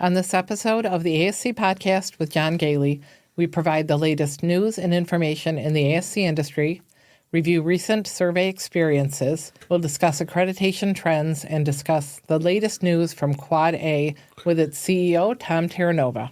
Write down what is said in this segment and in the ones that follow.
On this episode of the ASC Podcast with John Goehle, we provide the latest news and information in the ASC industry, review recent survey experiences, we'll discuss accreditation trends, and discuss the latest news from Quad A with its CEO, Tom Terranova.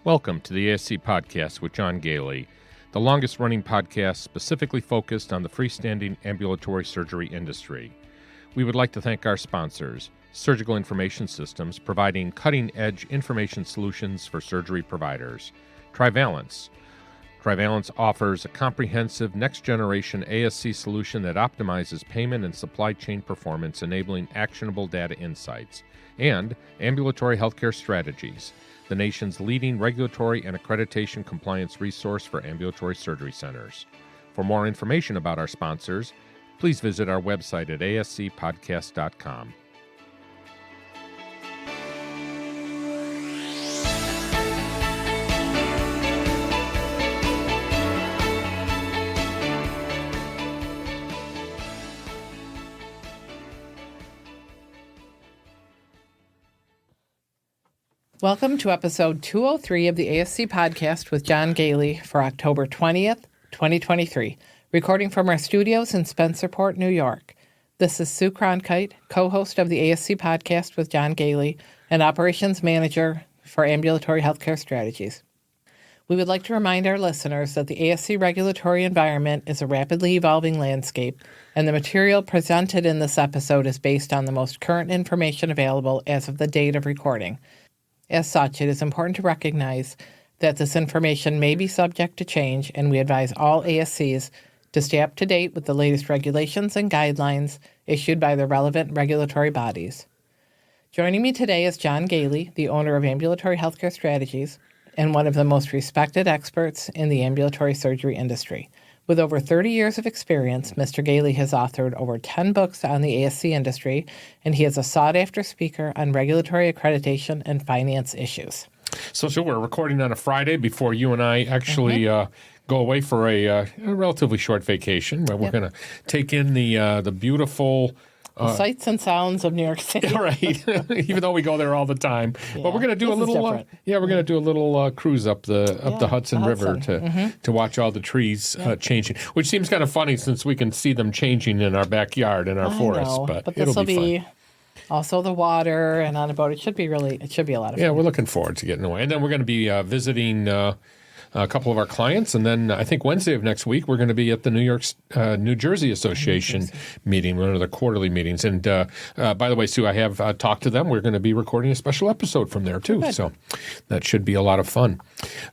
Welcome to the ASC Podcast with John Goehle, the longest-running podcast specifically focused on the freestanding ambulatory surgery industry. We would like to thank our sponsors, Surgical Information Systems, providing cutting-edge information solutions for surgery providers. Trivalence. Trivalence offers a comprehensive next-generation ASC solution that optimizes payment and supply chain performance, enabling actionable data insights. And Ambulatory Healthcare Strategies, the nation's leading regulatory and accreditation compliance resource for ambulatory surgery centers. For more information about our sponsors, please visit our website at ascpodcast.com. Welcome to episode 203 of the ASC Podcast with John Goehle for October 20th, 2023, recording from our studios in Spencerport, New York. This is Sue Cronkite, co-host of the ASC Podcast with John Goehle and operations manager for Ambulatory Healthcare Strategies. We would like to remind our listeners that the ASC regulatory environment is a rapidly evolving landscape, and the material presented in this episode is based on the most current information available as of the date of recording. As such, it is important to recognize that this information may be subject to change, and we advise all ASCs to stay up to date with the latest regulations and guidelines issued by the relevant regulatory bodies. Joining me today is John Goehle, the owner of Ambulatory Healthcare Strategies and one of the most respected experts in the ambulatory surgery industry. With over 30 years of experience, Mr. Goehle has authored over 10 books on the ASC industry, and he is a sought-after speaker on regulatory accreditation and finance issues. So we're recording on a Friday before you and I actually go away for a relatively short vacation, where we're going to take in the beautiful sights and sounds of New York City. Right. Even though we go there all the time. Yeah, but we're going to do a little cruise up the Hudson River to watch all the trees changing, which seems kind of funny since we can see them changing in our backyard in our forest, but this will be fun. Also the water and on a boat. It should be a lot of fun. Yeah, we're looking forward to getting away. And then we're going to be visiting a couple of our clients, and then I think Wednesday of next week we're going to be at the New Jersey Association meeting, one of the quarterly meetings. And by the way, Sue, I have talked to them. We're going to be recording a special episode from there too, so that should be a lot of fun.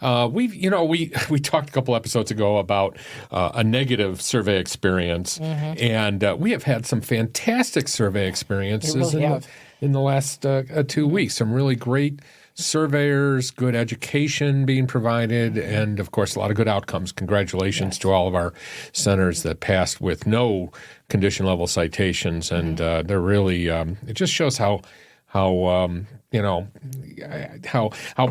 We talked a couple episodes ago about a negative survey experience, and we have had some fantastic survey experiences in the last 2 weeks. Some really great surveyors, good education being provided, and of course a lot of good outcomes. Congratulations to all of our centers that passed with no condition level citations, and they're really it just shows how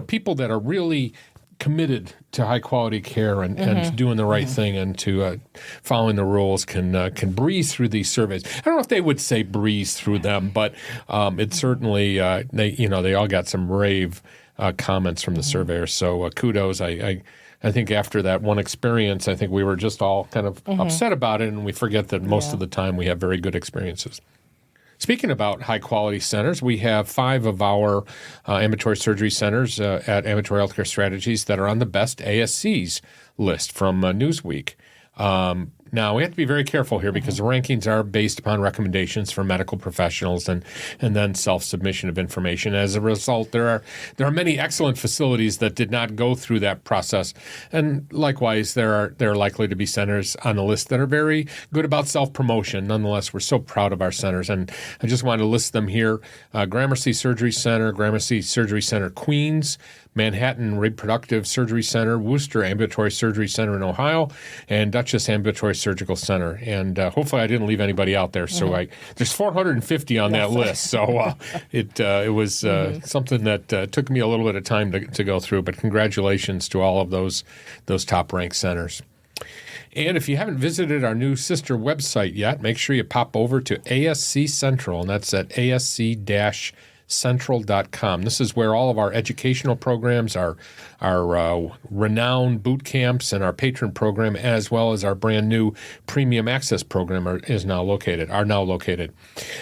people that are really committed to high quality care and to doing the right thing and to following the rules can breeze through these surveys. I don't know if they would say breeze through them, but it certainly they all got some rave comments from the surveyors. So kudos. I think after that one experience, I think we were just all kind of upset about it, and we forget that most of the time we have very good experiences. Speaking about high-quality centers, we have 5 of our ambulatory surgery centers at Ambulatory Healthcare Strategies that are on the best ASCs list from Newsweek. Now, we have to be very careful here because the rankings are based upon recommendations from medical professionals and then self-submission of information. As a result, there are many excellent facilities that did not go through that process. And likewise, there are likely to be centers on the list that are very good about self-promotion. Nonetheless, we're so proud of our centers. And I just wanted to list them here. Gramercy Surgery Center, Gramercy Surgery Center, Queens, Manhattan Reproductive Surgery Center, Worcester Ambulatory Surgery Center in Ohio, and Dutchess Ambulatory Surgical Center. And hopefully I didn't leave anybody out there. So there's 450 on that list. So it was something that took me a little bit of time to go through. But congratulations to all of those top-ranked centers. And if you haven't visited our new sister website yet, make sure you pop over to ASC-Central, and that's at ASC-Central.com. This is where all of our educational programs, our renowned boot camps, and our Patron Program, as well as our brand new Premium Access Program are now located.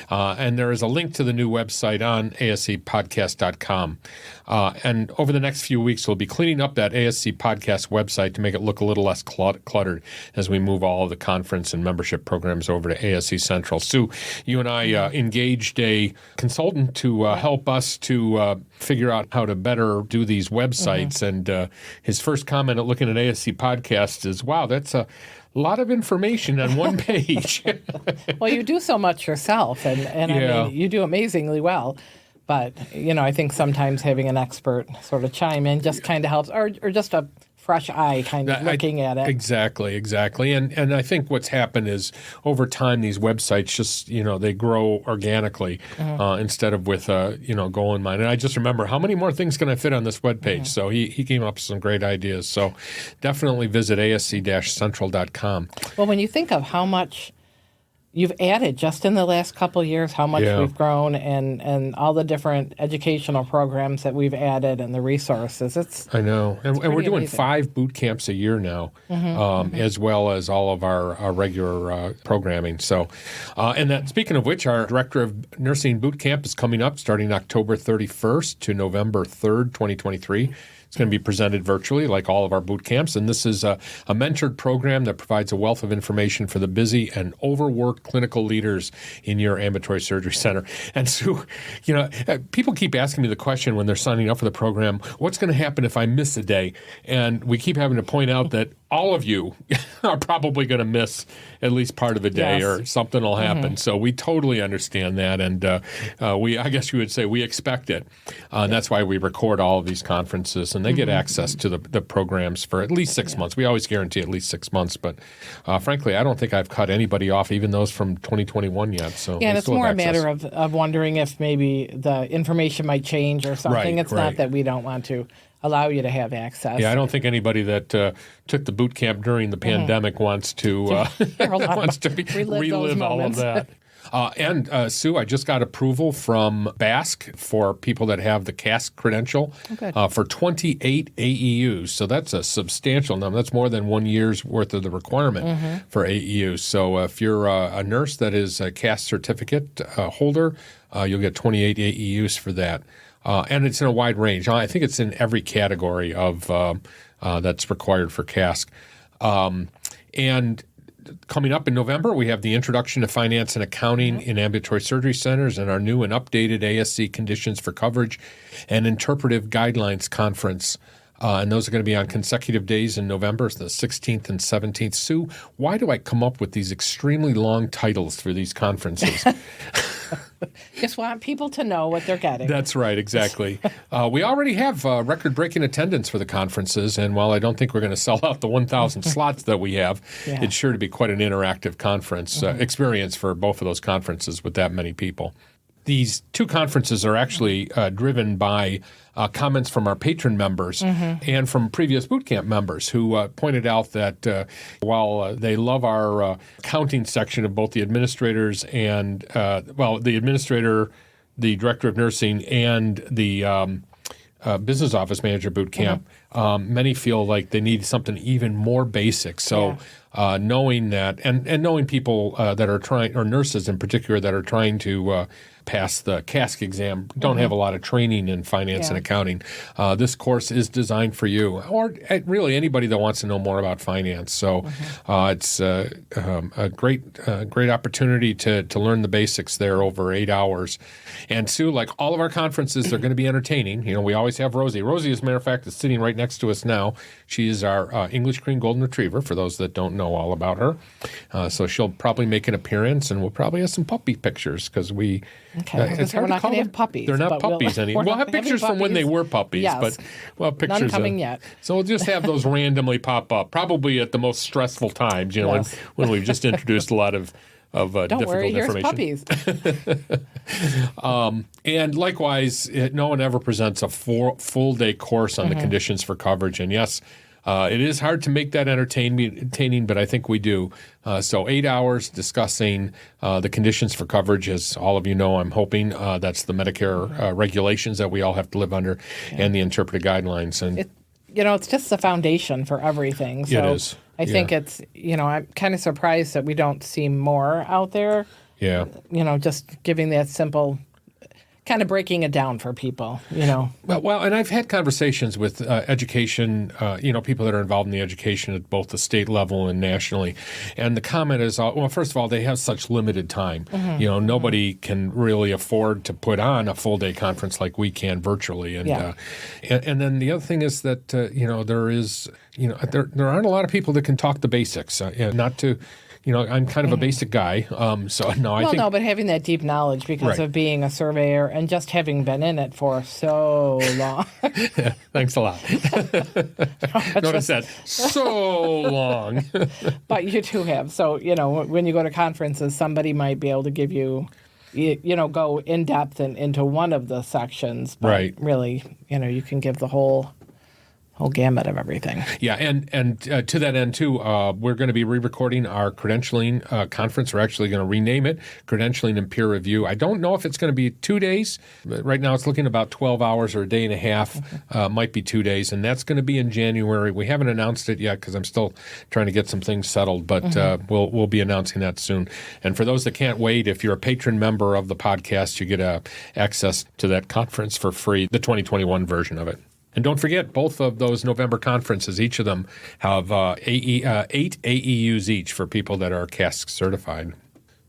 And there is a link to the new website on ASCPodcast.com. And over the next few weeks, we'll be cleaning up that ASC Podcast website to make it look a little less cluttered as we move all of the conference and membership programs over to ASC Central. Sue, you and I engaged a consultant to help us to figure out how to better do these websites. And his first comment at looking at ASC Podcast is, wow, that's a lot of information on one page. Well, you do so much yourself, and I mean, you do amazingly well. But, I think sometimes having an expert sort of chime in just kind of helps, or just a fresh eye kind of looking at it. Exactly. And I think what's happened is over time these websites just, they grow organically instead of with, goal in mind. And I just remember, how many more things can I fit on this webpage? So he came up with some great ideas. So definitely visit ASC-Central.com. Well, when you think of how much you've added just in the last couple of years, how much we've grown and all the different educational programs that we've added and the resources. I know. And we're doing amazing. 5 boot camps a year now, as well as all of our regular programming. So, and that, speaking of which, our Director of Nursing Boot Camp is coming up starting October 31st to November 3rd, 2023. It's going to be presented virtually like all of our boot camps, and this is a mentored program that provides a wealth of information for the busy and overworked clinical leaders in your ambulatory surgery center. And so, people keep asking me the question when they're signing up for the program, what's going to happen if I miss a day? And we keep having to point out that all of you are probably going to miss at least part of a day or something will happen. So we totally understand that, and I guess you would say we expect it. And that's why we record all of these conferences, and they get access to the programs for at least 6 months. We always guarantee at least 6 months, but frankly, I don't think I've cut anybody off, even those from 2021 yet. So and it's more a matter of wondering if maybe the information might change or something. It's not that we don't want to allow you to have access. Yeah, I don't think anybody that took the boot camp during the pandemic wants to relive all of that. And Sue, I just got approval from BASC for people that have the CASC credential for 28 AEUs. So that's a substantial number. That's more than 1 year's worth of the requirement for AEUs. So if you're a nurse that is a CASC certificate holder, you'll get 28 AEUs for that. And it's in a wide range. I think it's in every category of that's required for CASC. And coming up in November, we have the Introduction to Finance and Accounting in Ambulatory Surgery Centers and our new and updated ASC Conditions for Coverage and Interpretive Guidelines Conference. And those are going to be on consecutive days in November, the 16th and 17th. Sue, why do I come up with these extremely long titles for these conferences? Just want people to know what they're getting. That's right, exactly. We already have record-breaking attendance for the conferences, and while I don't think we're going to sell out the 1,000 slots that we have, it's sure to be quite an interactive conference experience for both of those conferences with that many people. These 2 conferences are actually driven by comments from our patron members and from previous bootcamp members who pointed out that while they love our accounting section of both the administrators and, the administrator, the director of nursing, and the business office manager bootcamp, many feel like they need something even more basic. So knowing that and knowing people that are trying, or nurses in particular, that are trying to pass the CASC exam, don't have a lot of training in finance and accounting. This course is designed for you, or really anybody that wants to know more about finance. So it's a great opportunity to learn the basics there over 8 hours. And Sue, like all of our conferences, they're going to be entertaining. We always have Rosie. Rosie, as a matter of fact, is sitting right next to us now. She is our English Cream Golden Retriever, for those that don't know all about her. So she'll probably make an appearance, and we'll probably have some puppy pictures because we Okay. It's hard we're to not call going to them have puppies. They're not but puppies anymore. We'll have pictures from when they were puppies, yes. but pictures None coming yet. So we'll just have those randomly pop up, probably at the most stressful times. Yes. When we've just introduced a lot of Don't difficult worry, here's information. puppies. And likewise, no one ever presents a full day course on the conditions for coverage. And yes, it is hard to make that entertaining, but I think we do. So 8 hours discussing the conditions for coverage, as all of you know, I'm hoping. That's the Medicare regulations that we all have to live under and the interpretive guidelines. And it's just the foundation for everything. So it is. I think it's, I'm kind of surprised that we don't see more out there. Yeah. Just giving that simple, kind of breaking it down for people, Well, and I've had conversations with education, people that are involved in the education at both the state level and nationally. And the comment is, well, first of all, they have such limited time. Nobody can really afford to put on a full day conference like we can virtually. And and then the other thing is that, there is, there aren't a lot of people that can talk the basics, not to. I'm kind of a basic guy, so no, I think... but having that deep knowledge because of being a surveyor and just having been in it for so long. Yeah, thanks a lot. Notice that, so long. But you too have. So, when you go to conferences, somebody might be able to give you, go in depth into one of the sections. But really, you can give the whole gamut of everything. Yeah, and to that end, too, we're going to be re-recording our credentialing conference. We're actually going to rename it Credentialing and Peer Review. I don't know if it's going to be 2 days. Right now it's looking about 12 hours or a day and a half. Might be 2 days, and that's going to be in January. We haven't announced it yet because I'm still trying to get some things settled, but we'll be announcing that soon. And for those that can't wait, if you're a patron member of the podcast, you get access to that conference for free, the 2021 version of it. And don't forget, both of those November conferences, each of them have 8 AEUs each for people that are CASC certified.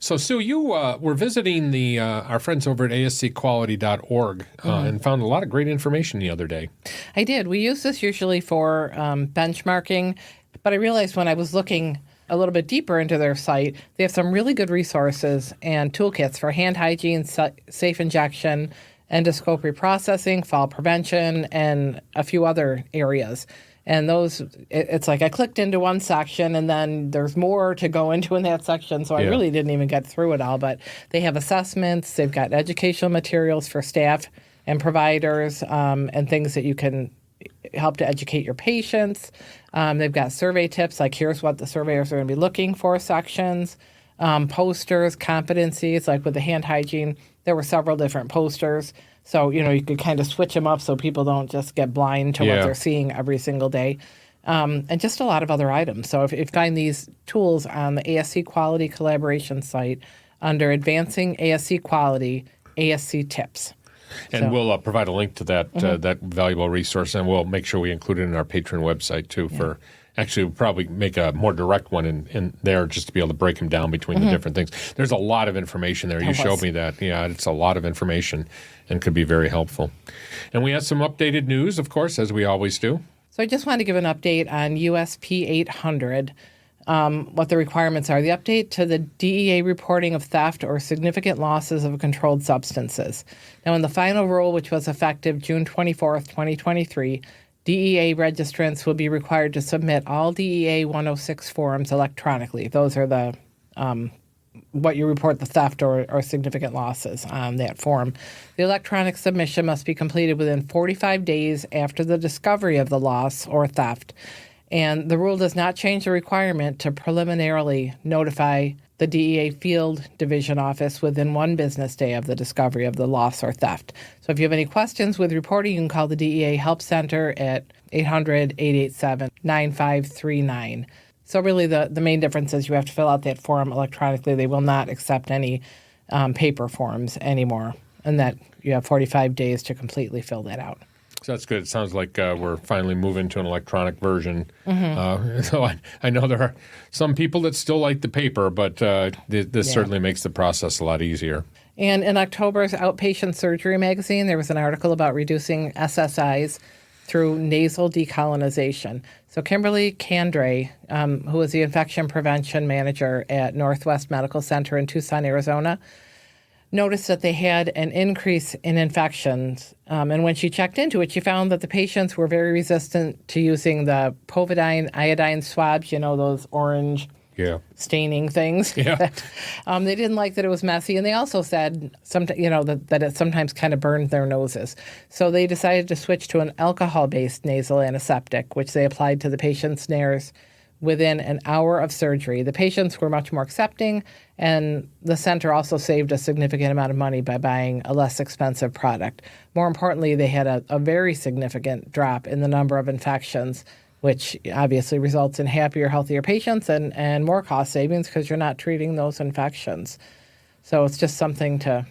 So, Sue, you were visiting our friends over at ASCQuality.org and found a lot of great information the other day. I did. We use this usually for benchmarking, but I realized when I was looking a little bit deeper into their site, they have some really good resources and toolkits for hand hygiene, safe injection, endoscope reprocessing, fall prevention, and a few other areas. And those, it's like I clicked into one section and then there's more to go into in that section. So I really didn't even get through it all. But they have assessments, they've got educational materials for staff and providers, and things that you can help to educate your patients. They've got survey tips, like here's what the surveyors are going to be looking for sections, posters, competencies, like with the hand hygiene. There were several different posters. So, you could kind of switch them up so people don't just get blind to what they're seeing every single day. And just a lot of other items. So if you find these tools on the ASC Quality Collaboration site under Advancing ASC Quality, ASC Tips. And we'll provide a link to that that valuable resource, and we'll make sure we include it in our Patron website, too, for... Actually, we'll probably make a more direct one in there just to be able to break them down between the different things. There's a lot of information there. You showed me that. Yeah, it's a lot of information and could be very helpful. And we have some updated news, of course, as we always do. So I just wanted to give an update on USP 800, what the requirements are. The update to the DEA reporting of theft or significant losses of controlled substances. Now, in the final rule, which was effective June 24th, 2023, DEA registrants will be required to submit all DEA 106 forms electronically. Those are the what you report the theft or significant losses on that form. The electronic submission must be completed within 45 days after the discovery of the loss or theft. And the rule does not change the requirement to preliminarily notify the DEA Field Division Office within 1 business day of the discovery of the loss or theft. So if you have any questions with reporting, you can call the DEA Help Center at 800-887-9539. So really the main difference is you have to fill out that form electronically. They will not accept any paper forms anymore, and that you have 45 days to completely fill that out. So that's good. It sounds like we're finally moving to an electronic version. So I know there are some people that still like the paper, but this certainly makes the process a lot easier. And in October's Outpatient Surgery magazine, there was an article about reducing SSIs through nasal decolonization. So Kimberly Candray, who is the infection prevention manager at Northwest Medical Center in Tucson, Arizona, noticed that they had an increase in infections. And when she checked into it, she found that the patients were very resistant to using the povidone iodine swabs, those orange staining things. Yeah. They didn't like that it was messy. And they also said that it sometimes kind of burned their noses. So they decided to switch to an alcohol-based nasal antiseptic, which they applied to the patient's nares within an hour of surgery. The patients were much more accepting, and the center also saved a significant amount of money by buying a less expensive product. More importantly, they had a very significant drop in the number of infections, which obviously results in happier, healthier patients and more cost savings because you're not treating those infections. So it's just something to,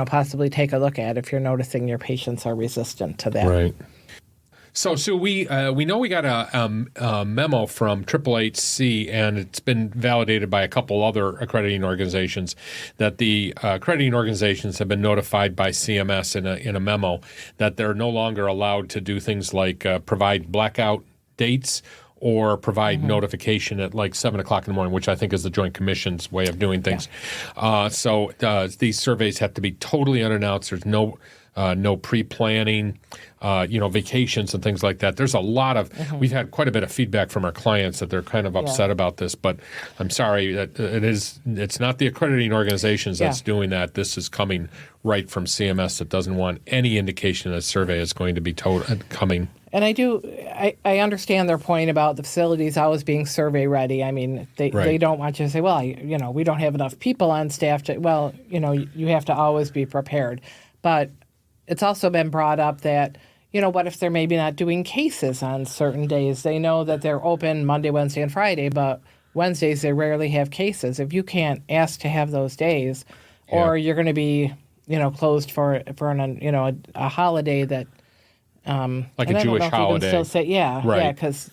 possibly take a look at if you're noticing your patients are resistant to that. Right. So Sue, we know we got a memo from AAAC, and it's been validated by a couple other accrediting organizations that the accrediting organizations have been notified by CMS in a memo that they're no longer allowed to do things like provide blackout dates or provide notification at like 7 o'clock in the morning, which I think is the Joint Commission's way of doing things. Yeah. So these surveys have to be totally unannounced. There's no pre-planning, vacations and things like that. There's a lot of, we've had quite a bit of feedback from our clients that they're kind of upset about this, but I'm sorry that it's not the accrediting organizations that's doing that. This is coming right from CMS that doesn't want any indication that a survey is going to be coming. And I understand their point about the facilities always being survey ready. I mean, they don't want you to say, well, we don't have enough people on staff to, you have to always be prepared. But it's also been brought up that, what if they're maybe not doing cases on certain days? They know that they're open Monday, Wednesday, and Friday, but Wednesdays they rarely have cases. If you can't ask to have those days, or you're going to be, closed for a holiday that, like a Jewish holiday. Still say, because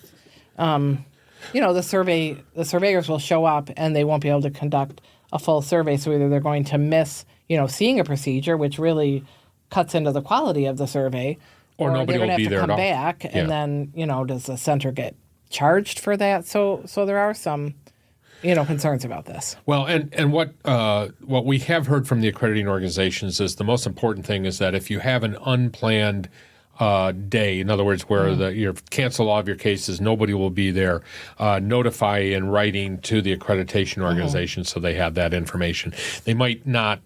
the surveyors will show up and they won't be able to conduct a full survey. So either they're going to miss, seeing a procedure, which really cuts into the quality of the survey, or nobody will be there at all. They're going to have to come back, and then does the center get charged for that? So there are some concerns about this. Well, and what we have heard from the accrediting organizations is the most important thing is that if you have an unplanned day, in other words, where you cancel all of your cases, nobody will be there, notify in writing to the accreditation organization so they have that information. They might not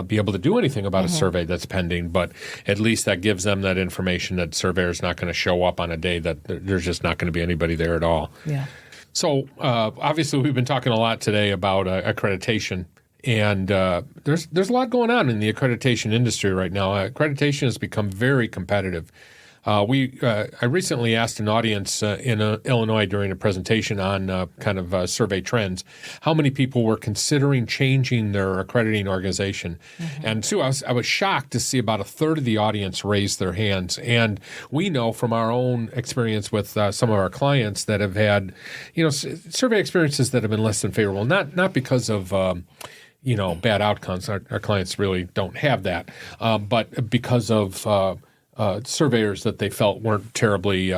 be able to do anything about a survey that's pending, but at least that gives them that information that surveyor's not going to show up on a day that there's just not going to be anybody there at all. Yeah. So obviously we've been talking a lot today about accreditation. And there's a lot going on in the accreditation industry right now. Accreditation has become very competitive. I recently asked an audience in Illinois during a presentation on survey trends, how many people were considering changing their accrediting organization. And Sue, I was shocked to see about a third of the audience raise their hands. And we know from our own experience with some of our clients that have had, survey experiences that have been less than favorable, not because of bad outcomes. Our clients really don't have that, but because of surveyors that they felt weren't terribly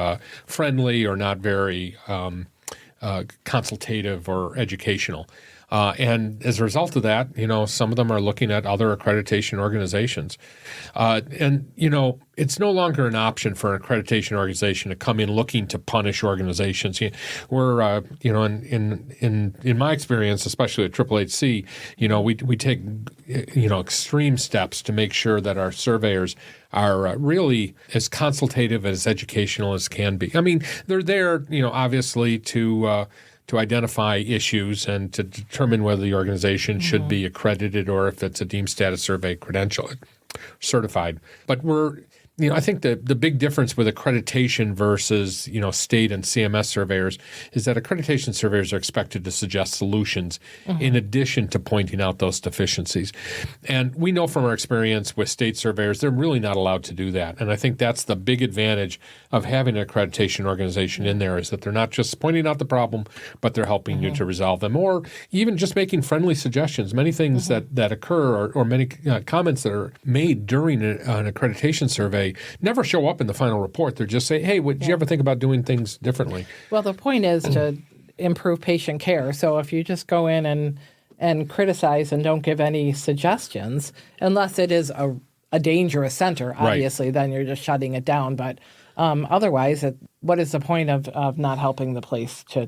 friendly or not very consultative or educational. And as a result of that, some of them are looking at other accreditation organizations. It's no longer an option for an accreditation organization to come in looking to punish organizations. We're, in my experience, especially at AAAC, we take, extreme steps to make sure that our surveyors are really as consultative, as educational as can be. I mean, they're there, obviously to identify issues and to determine whether the organization should be accredited or if it's a deemed status survey credential certified. But I think the big difference with accreditation versus, state and CMS surveyors is that accreditation surveyors are expected to suggest solutions in addition to pointing out those deficiencies. And we know from our experience with state surveyors, they're really not allowed to do that. And I think that's the big advantage of having an accreditation organization in there, is that they're not just pointing out the problem, but they're helping you to resolve them, or even just making friendly suggestions. Many things that occur or many comments that are made during an accreditation survey never show up in the final report. They're just say, hey, did you ever think about doing things differently? Well, the point is to improve patient care. So if you just go in and criticize and don't give any suggestions unless it is a dangerous center. Obviously, then you're just shutting it down. But otherwise, what is the point of not helping the place to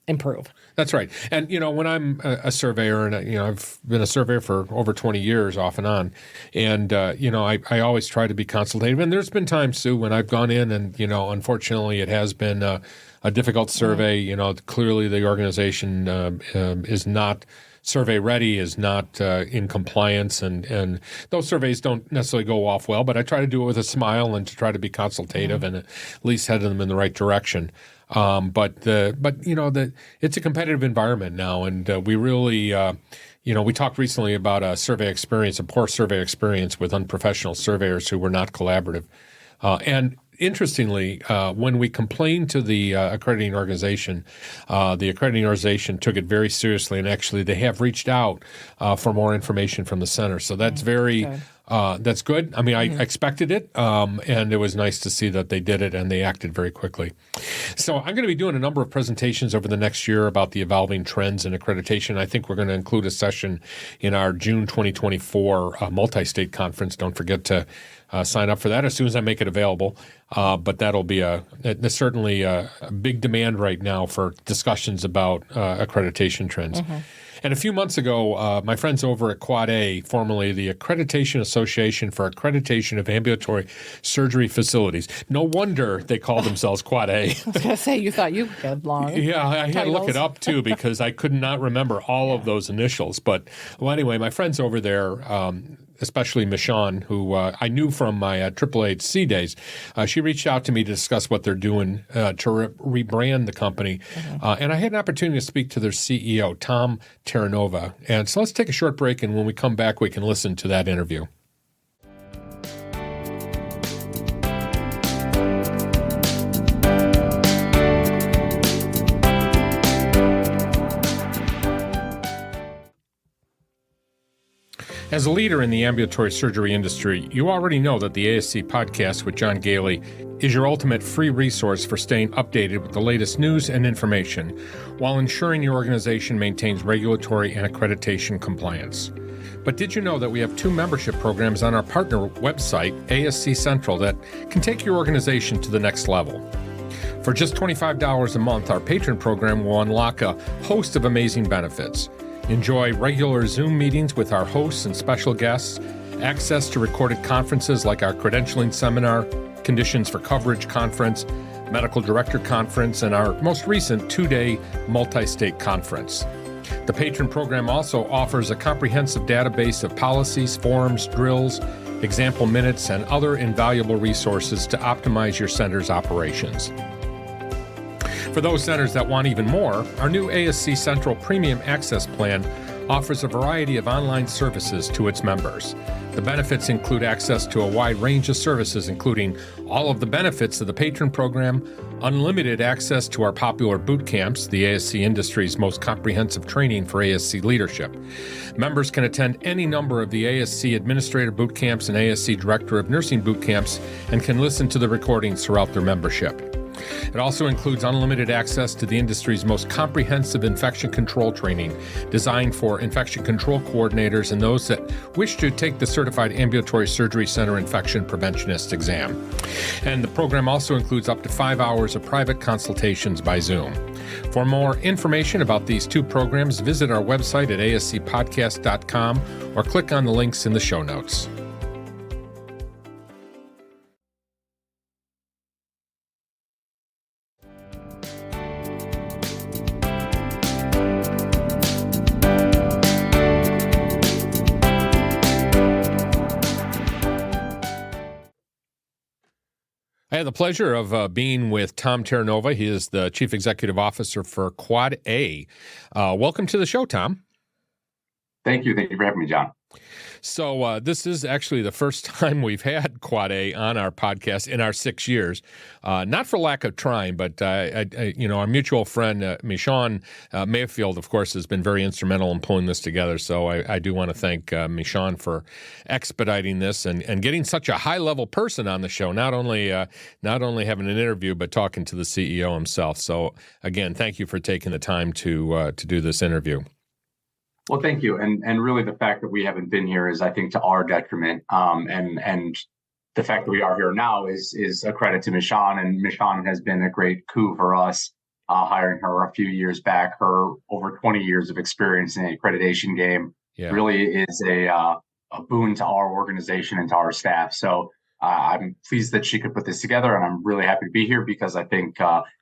improve? That's right. And, when I'm a surveyor, and, I've been a surveyor for over 20 years off and on, and, I always try to be consultative. And there's been times, Sue, when I've gone in and, unfortunately it has been a difficult survey. Clearly the organization is not survey ready, is not in compliance, and those surveys don't necessarily go off well, but I try to do it with a smile and to try to be consultative and at least head them in the right direction. But it's a competitive environment now, and we really, we talked recently about a poor survey experience with unprofessional surveyors who were not collaborative. And interestingly, when we complained to the accrediting organization took it very seriously, and actually they have reached out for more information from the center. So that's that's good. I mean, I expected it, and it was nice to see that they did it and they acted very quickly. So I'm going to be doing a number of presentations over the next year about the evolving trends in accreditation. I think we're going to include a session in our June 2024 multi-state conference. Don't forget to sign up for that as soon as I make it available. But that'll be there's certainly a big demand right now for discussions about accreditation trends. And a few months ago, my friends over at Quad A, formerly the Accreditation Association for Accreditation of Ambulatory Surgery Facilities. No wonder they called themselves Quad A. I was going to say, you thought you had long Yeah, I had to look it up, too, because I could not remember all of those initials. But, well, anyway, my friends over there, especially Michonne, who I knew from my AAAHC days, she reached out to me to discuss what they're doing to rebrand the company. And I had an opportunity to speak to their CEO, Tom Terranova. And so let's take a short break, and when we come back, we can listen to that interview. As a leader in the ambulatory surgery industry, you already know that the ASC Podcast with John Goehle is your ultimate free resource for staying updated with the latest news and information while ensuring your organization maintains regulatory and accreditation compliance. But did you know that we have 2 membership programs on our partner website, ASC-Central, that can take your organization to the next level? For just $25 a month, our Patron Program will unlock a host of amazing benefits. Enjoy regular Zoom meetings with our hosts and special guests, access to recorded conferences like our credentialing seminar, Conditions for Coverage Conference, Medical Director Conference, and our most recent 2-day multi-state conference. The Patron Program also offers a comprehensive database of policies, forms, drills, example minutes, and other invaluable resources to optimize your center's operations. For those centers that want even more, our new ASC-Central Premium Access Plan offers a variety of online services to its members. The benefits include access to a wide range of services, including all of the benefits of the Patron Program, unlimited access to our popular bootcamps, the ASC Industry's most comprehensive training for ASC leadership. Members can attend any number of the ASC Administrator Bootcamps and ASC Director of Nursing Bootcamps and can listen to the recordings throughout their membership. It also includes unlimited access to the industry's most comprehensive infection control training, designed for infection control coordinators and those that wish to take the Certified Ambulatory Surgery Center Infection Preventionist exam. And the program also includes up to 5 hours of private consultations by Zoom. For more information about these 2 programs, visit our website at ascpodcast.com or click on the links in the show notes. I had the pleasure of being with Tom Terranova. He is the Chief Executive Officer for Quad A. Welcome to the show, Tom. Thank you. Thank you for having me, John. So this is actually the first time we've had Quad A on our podcast in our 6 years. Not for lack of trying, but our mutual friend Michonne Mayfield, of course, has been very instrumental in pulling this together. So I do want to thank Michonne for expediting this and getting such a high-level person on the show. Not only having an interview, but talking to the CEO himself. So again, thank you for taking the time to do this interview. Well, thank you. And really the fact that we haven't been here is, I think, to our detriment. And the fact that we are here now is a credit to Michonne, and Michonne has been a great coup for us, hiring her a few years back. Her over 20 years of experience in the accreditation game really is a boon to our organization and to our staff. So I'm pleased that she could put this together, and I'm really happy to be here because I think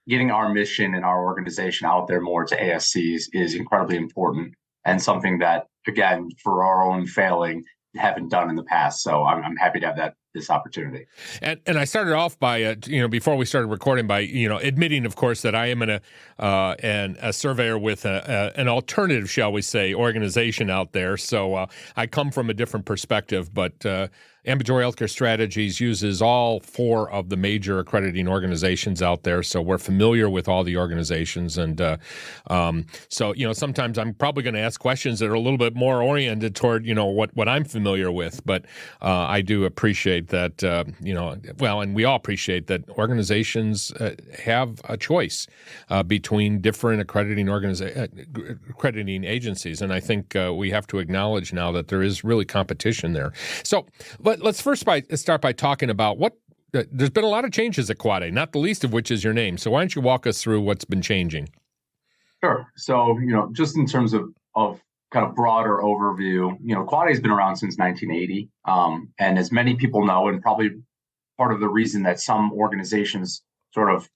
getting our mission and our organization out there more to ASCs is incredibly important and something that, again, for our own failing, haven't done in the past. So I'm happy to have this opportunity. And I started off by before we started recording by admitting, of course, that I am a surveyor with an alternative, shall we say, organization out there. So I come from a different perspective, but Ambulatory Healthcare Strategies uses all 4 of the major accrediting organizations out there, so we're familiar with all the organizations. And so sometimes I'm probably going to ask questions that are a little bit more oriented toward what I'm familiar with. But I do appreciate that, and we all appreciate that organizations have a choice between different accrediting agencies, and I think we have to acknowledge now that there is really competition there. So let's first start by talking about there's been a lot of changes at Quad A, not the least of which is your name. So why don't you walk us through what's been changing? Sure. So, just in terms of kind of broader overview, Quad A has been around since 1980. And as many people know, and probably part of the reason that some organizations sort of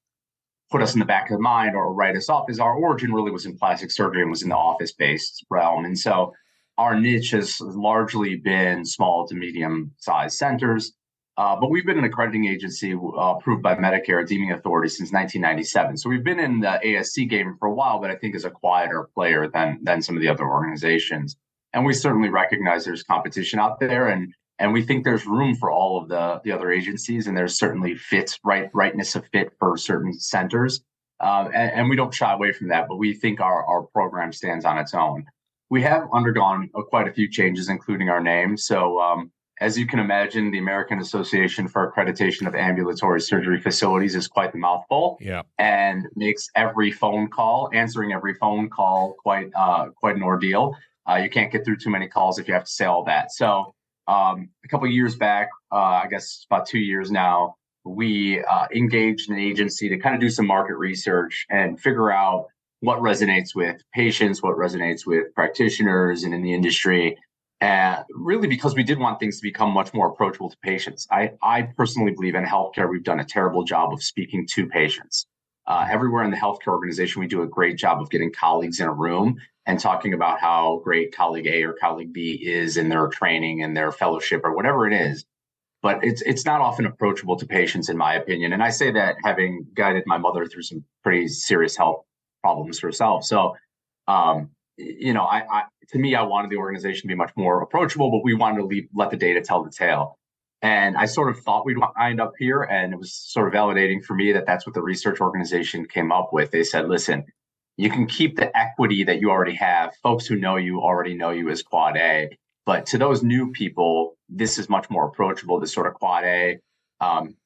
put us in the back of the mind or write us off is our origin really was in plastic surgery and was in the office-based realm. And so our niche has largely been small to medium-sized centers, but we've been an accrediting agency approved by Medicare, deeming authority, since 1997. So we've been in the ASC game for a while, but I think as a quieter player than some of the other organizations. And we certainly recognize there's competition out there, and we think there's room for all of the other agencies, and there's certainly rightness of fit for certain centers. And we don't shy away from that, but we think our program stands on its own. We have undergone quite a few changes, including our name. So as you can imagine, the American Association for Accreditation of Ambulatory Surgery Facilities is quite the mouthful, and makes answering every phone call quite an ordeal. You can't get through too many calls if you have to say all that. So a couple of years back, I guess about 2 years now, we engaged an agency to kind of do some market research and figure out what resonates with patients, what resonates with practitioners and in the industry. Really because we did want things to become much more approachable to patients. I personally believe in healthcare, we've done a terrible job of speaking to patients. Everywhere in the healthcare organization, we do a great job of getting colleagues in a room and talking about how great colleague A or colleague B is in their training and their fellowship or whatever it is. But it's not often approachable to patients, in my opinion. And I say that having guided my mother through some pretty serious health problems herself. So, to me, I wanted the organization to be much more approachable, but we wanted to let the data tell the tale. And I sort of thought we'd wind up here, and it was sort of validating for me that that's what the research organization came up with. They said, listen, you can keep the equity that you already have. Folks who know you already know you as Quad A. But to those new people, this is much more approachable, this sort of Quad A.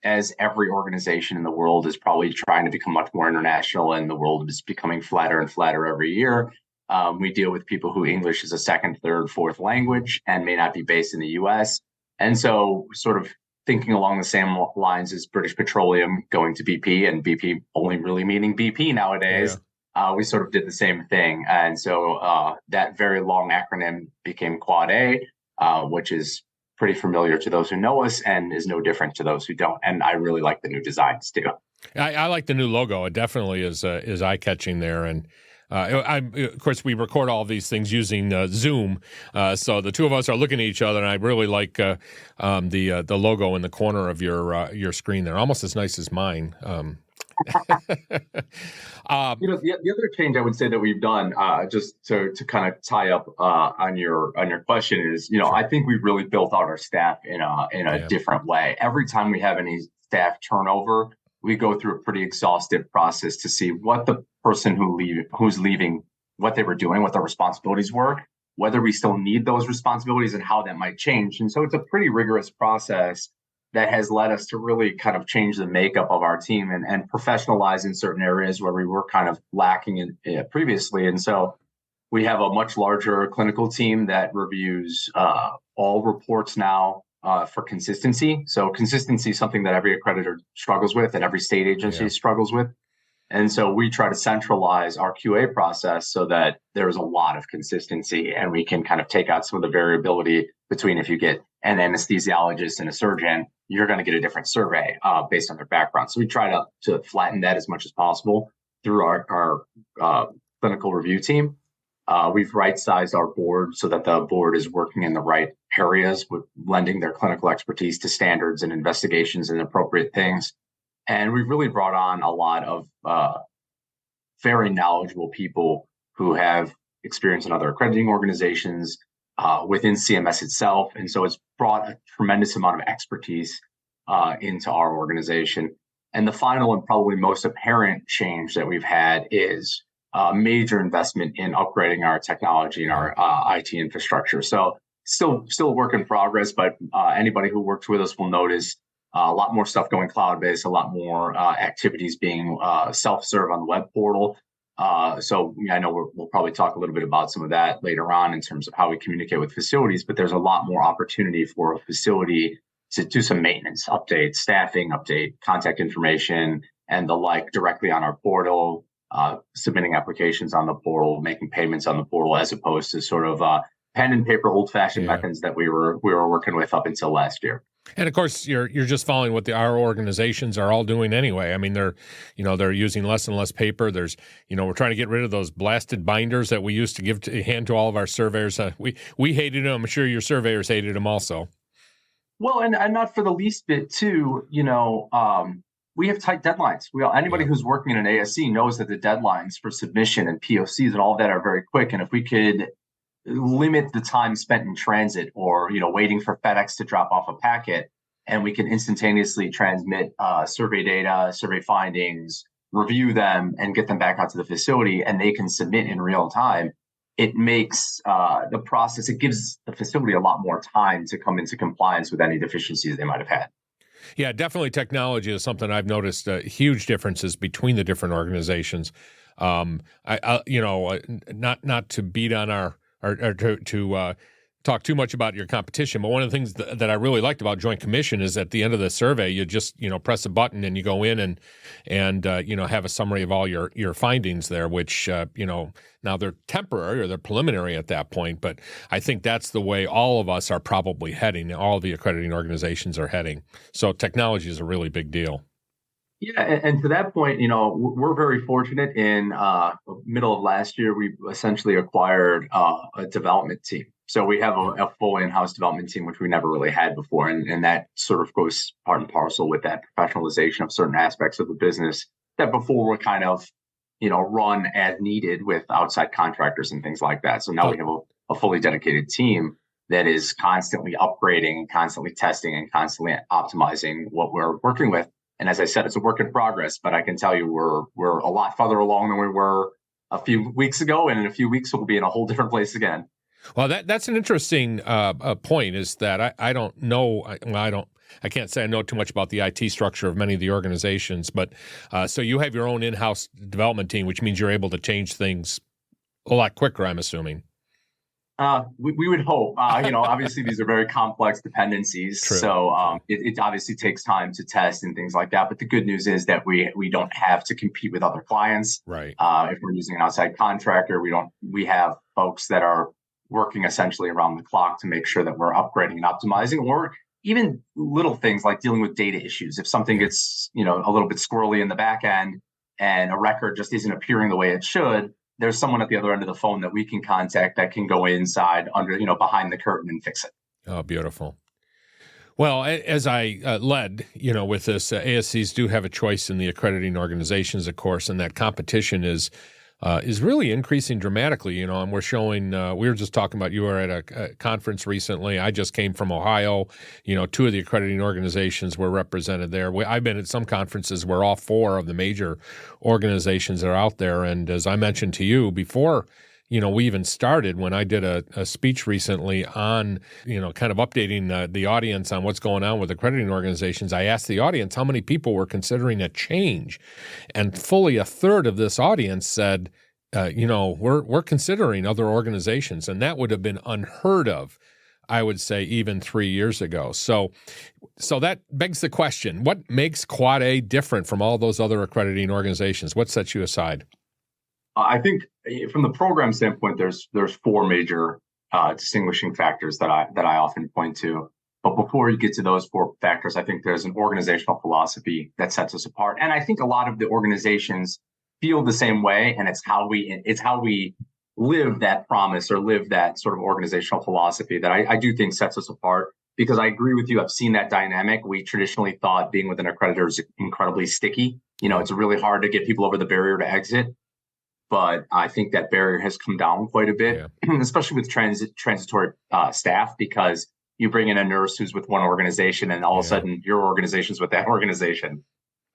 As every organization in the world is probably trying to become much more international, and the world is becoming flatter and flatter every year. We deal with people who English is a second, third, fourth language and may not be based in the US. And so sort of thinking along the same lines as British Petroleum going to BP, and BP only really meaning BP nowadays, we sort of did the same thing. And so that very long acronym became Quad A, which is pretty familiar to those who know us and is no different to those who don't. And I really like the new designs too. I like the new logo. It definitely is eye-catching there. And of course, we record all of these things using Zoom, so the two of us are looking at each other, and I really like the logo in the corner of your screen there, almost as nice as mine. The other change I would say that we've done, just to kind of tie up on your question, is Sure. I think we've really built out our staff in a different way. Every time we have any staff turnover, we go through a pretty exhaustive process to see what the person who's leaving, what they were doing, what their responsibilities were, whether we still need those responsibilities, and how that might change. And so it's a pretty rigorous process that has led us to really kind of change the makeup of our team and professionalize in certain areas where we were kind of lacking in previously. And so We have a much larger clinical team that reviews all reports now for consistency. So consistency is something that every accreditor struggles with and every state agency struggles with. And so we try to centralize our QA process so that there's a lot of consistency and we can kind of take out some of the variability between if you get an anesthesiologist and a surgeon, you're going to get a different survey based on their background. So we try to flatten that as much as possible through our clinical review team. We've right-sized our board so that the board is working in the right areas with lending their clinical expertise to standards and investigations and appropriate things. And we've really brought on a lot of very knowledgeable people who have experience in other accrediting organizations within CMS itself. And so it's brought a tremendous amount of expertise into our organization. And the final and probably most apparent change that we've had is a major investment in upgrading our technology and our IT infrastructure. So still a work in progress, but anybody who works with us will notice a lot more stuff going cloud-based, a lot more activities being self-serve on the web portal. So I know we'll probably talk a little bit about some of that later on in terms of how we communicate with facilities, but there's a lot more opportunity for a facility to do some maintenance, update, staffing, update, contact information, and the like directly on our portal, submitting applications on the portal, making payments on the portal, as opposed to sort of pen and paper, old-fashioned methods that we were working with up until last year. And of course, you're just following what our organizations are all doing anyway. I mean, they're using less and less paper. We're trying to get rid of those blasted binders that we used to hand to all of our surveyors. We hated them. I'm sure your surveyors hated them also. Well, and not for the least bit too. We have tight deadlines. Anybody who's working in an ASC knows that the deadlines for submission and POCs and all of that are very quick. And if we could limit the time spent in transit or, waiting for FedEx to drop off a packet, and we can instantaneously transmit survey data, survey findings, review them, and get them back out to the facility, and they can submit in real time, it makes the process, it gives the facility a lot more time to come into compliance with any deficiencies they might have had. Yeah, definitely technology is something I've noticed huge differences between the different organizations. Not to beat on our or to talk too much about your competition, but one of the things that I really liked about Joint Commission is at the end of the survey, you just press a button and you go in and have a summary of all your findings there, which now they're temporary or they're preliminary at that point, but I think that's the way all of us are probably heading. All the accrediting organizations are heading. So technology is a really big deal. Yeah, and to that point, we're very fortunate. In middle of last year, we essentially acquired a development team. So we have a full in-house development team, which we never really had before, and that sort of goes part and parcel with that professionalization of certain aspects of the business that before were kind of, run as needed with outside contractors and things like that. So now we have a fully dedicated team that is constantly upgrading, constantly testing, and constantly optimizing what we're working with. And as I said, it's a work in progress, but I can tell you we're a lot further along than we were a few weeks ago, and in a few weeks we'll be in a whole different place again. Well, that's an interesting point. Is that I don't know. I can't say I know too much about the IT structure of many of the organizations, but so you have your own in-house development team, which means you're able to change things a lot quicker, I'm assuming. We would hope. Obviously these are very complex dependencies, True. So it obviously takes time to test and things like that. But the good news is that we don't have to compete with other clients. Right. If we're using an outside contractor, we have folks that are working essentially around the clock to make sure that we're upgrading and optimizing, or even little things like dealing with data issues. If something gets a little bit squirrely in the back end and a record just isn't appearing the way it should, there's someone at the other end of the phone that we can contact that can go inside under, behind the curtain and fix it. Oh, beautiful. Well, as I led, with this, ASCs do have a choice in the accrediting organizations, of course, and that competition is really increasing dramatically, and we're showing, we were just talking about, you were at a conference recently. I just came from Ohio. Two of the accrediting organizations were represented there. I've been at some conferences where all four of the major organizations are out there. And as I mentioned to you before, we even started, when I did a speech recently on, kind of updating the audience on what's going on with accrediting organizations, I asked the audience how many people were considering a change. And fully a third of this audience said, we're considering other organizations, and that would have been unheard of, I would say, even 3 years ago. So that begs the question, what makes Quad A different from all those other accrediting organizations? What sets you aside? I think from the program standpoint, there's four major distinguishing factors that I often point to. But before you get to those four factors, I think there's an organizational philosophy that sets us apart. And I think a lot of the organizations feel the same way, and it's how we live that promise or live that sort of organizational philosophy that I do think sets us apart. Because I agree with you, I've seen that dynamic. We traditionally thought being with an accreditor is incredibly sticky. It's really hard to get people over the barrier to exit. But I think that barrier has come down quite a bit, especially with transitory staff, because you bring in a nurse who's with one organization and all of a sudden your organization's with that organization.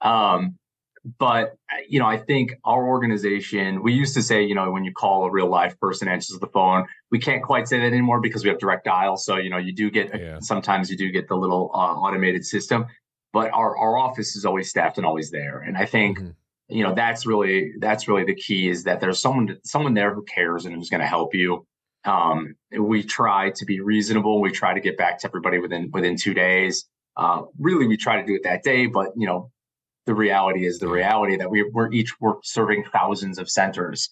But I think our organization, we used to say, when you call a real live person answers the phone, we can't quite say that anymore because we have direct dial. So, you do get, sometimes you do get the little automated system, but our office is always staffed and always there. And I think, that's really the key, is that there's someone there who cares and who's going to help you. We try to be reasonable. We try to get back to everybody within 2 days. Really, we try to do it that day, but the reality is the reality that we're serving thousands of centers.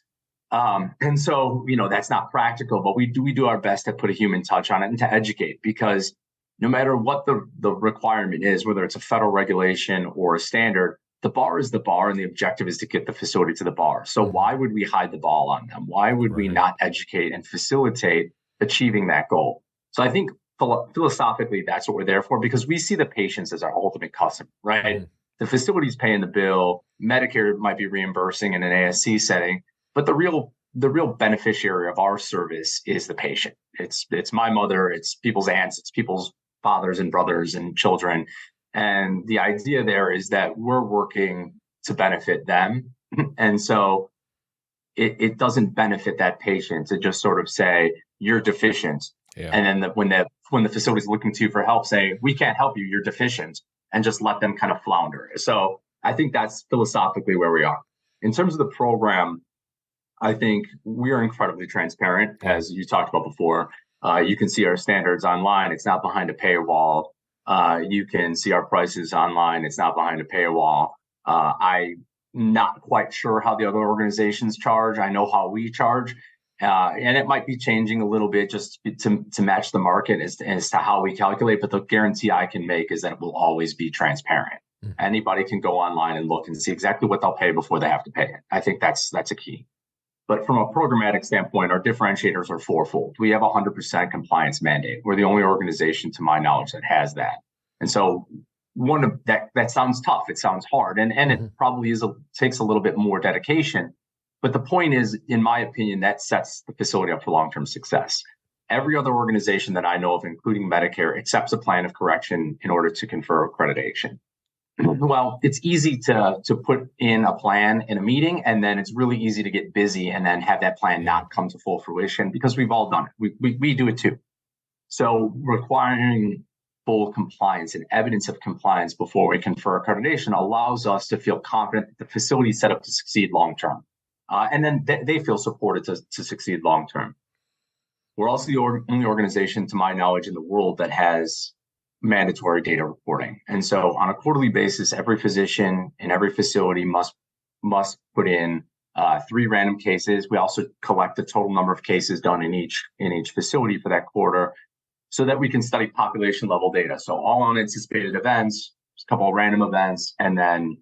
And so, that's not practical, but we do our best to put a human touch on it and to educate, because no matter what the requirement is, whether it's a federal regulation or a standard, the bar is the bar, and the objective is to get the facility to the bar. So why would we hide the ball on them? Why would we not educate and facilitate achieving that goal? So I think philosophically, that's what we're there for, because we see the patients as our ultimate customer, right? The facility's paying the bill. Medicare might be reimbursing in an ASC setting, but the real beneficiary of our service is the patient. It's my mother, it's people's aunts, it's people's fathers and brothers and children. And the idea there is that we're working to benefit them. And so it doesn't benefit that patient to just sort of say, you're deficient. Yeah. And then when the facility is looking to you for help, say, we can't help you, you're deficient, and just let them kind of flounder. So I think that's philosophically where we are. In terms of the program, I think we are incredibly transparent, as you talked about before. You can see our standards online. It's not behind a paywall. You can see our prices online. It's not behind a paywall. I'm not quite sure how the other organizations charge. I know how we charge. And it might be changing a little bit just to match the market as to how we calculate. But the guarantee I can make is that it will always be transparent. Mm-hmm. Anybody can go online and look and see exactly what they'll pay before they have to pay it. I think that's a key. But from a programmatic standpoint, our differentiators are fourfold. We have a 100% compliance mandate. We're the only organization, to my knowledge, that has that. And so one of that sounds tough. It sounds hard, and it probably takes a little bit more dedication. But the point is, in my opinion, that sets the facility up for long-term success. Every other organization that I know of, including Medicare, accepts a plan of correction in order to confer accreditation. Well, it's easy to put in a plan in a meeting, and then it's really easy to get busy and then have that plan not come to full fruition, because we've all done it. We do it too. So requiring full compliance and evidence of compliance before we confer accreditation allows us to feel confident that the facility is set up to succeed long-term. And then they feel supported to succeed long-term. We're also the only organization, to my knowledge, in the world that has mandatory data reporting. And so on a quarterly basis, every physician in every facility must put in 3 random cases. We also collect the total number of cases done in each facility for that quarter, so that we can study population level data. So all unanticipated events, a couple of random events, and then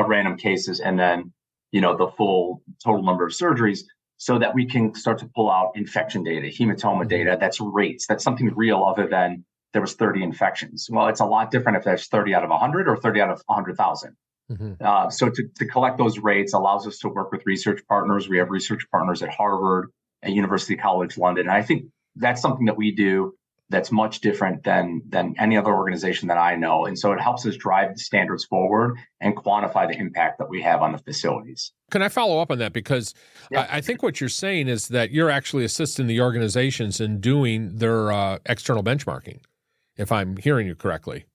random cases, and then the full total number of surgeries, so that we can start to pull out infection data, hematoma data. That's rates. That's something real, other than there was 30 infections. Well, it's a lot different if there's 30 out of 100 or 30 out of 100,000. Mm-hmm. So to collect those rates allows us to work with research partners. We have research partners at Harvard and University College London. And I think that's something that we do that's much different than any other organization that I know. And so it helps us drive the standards forward and quantify the impact that we have on the facilities. Can I follow up on that? Because I think what you're saying is that you're actually assisting the organizations in doing their external benchmarking, if I'm hearing you correctly.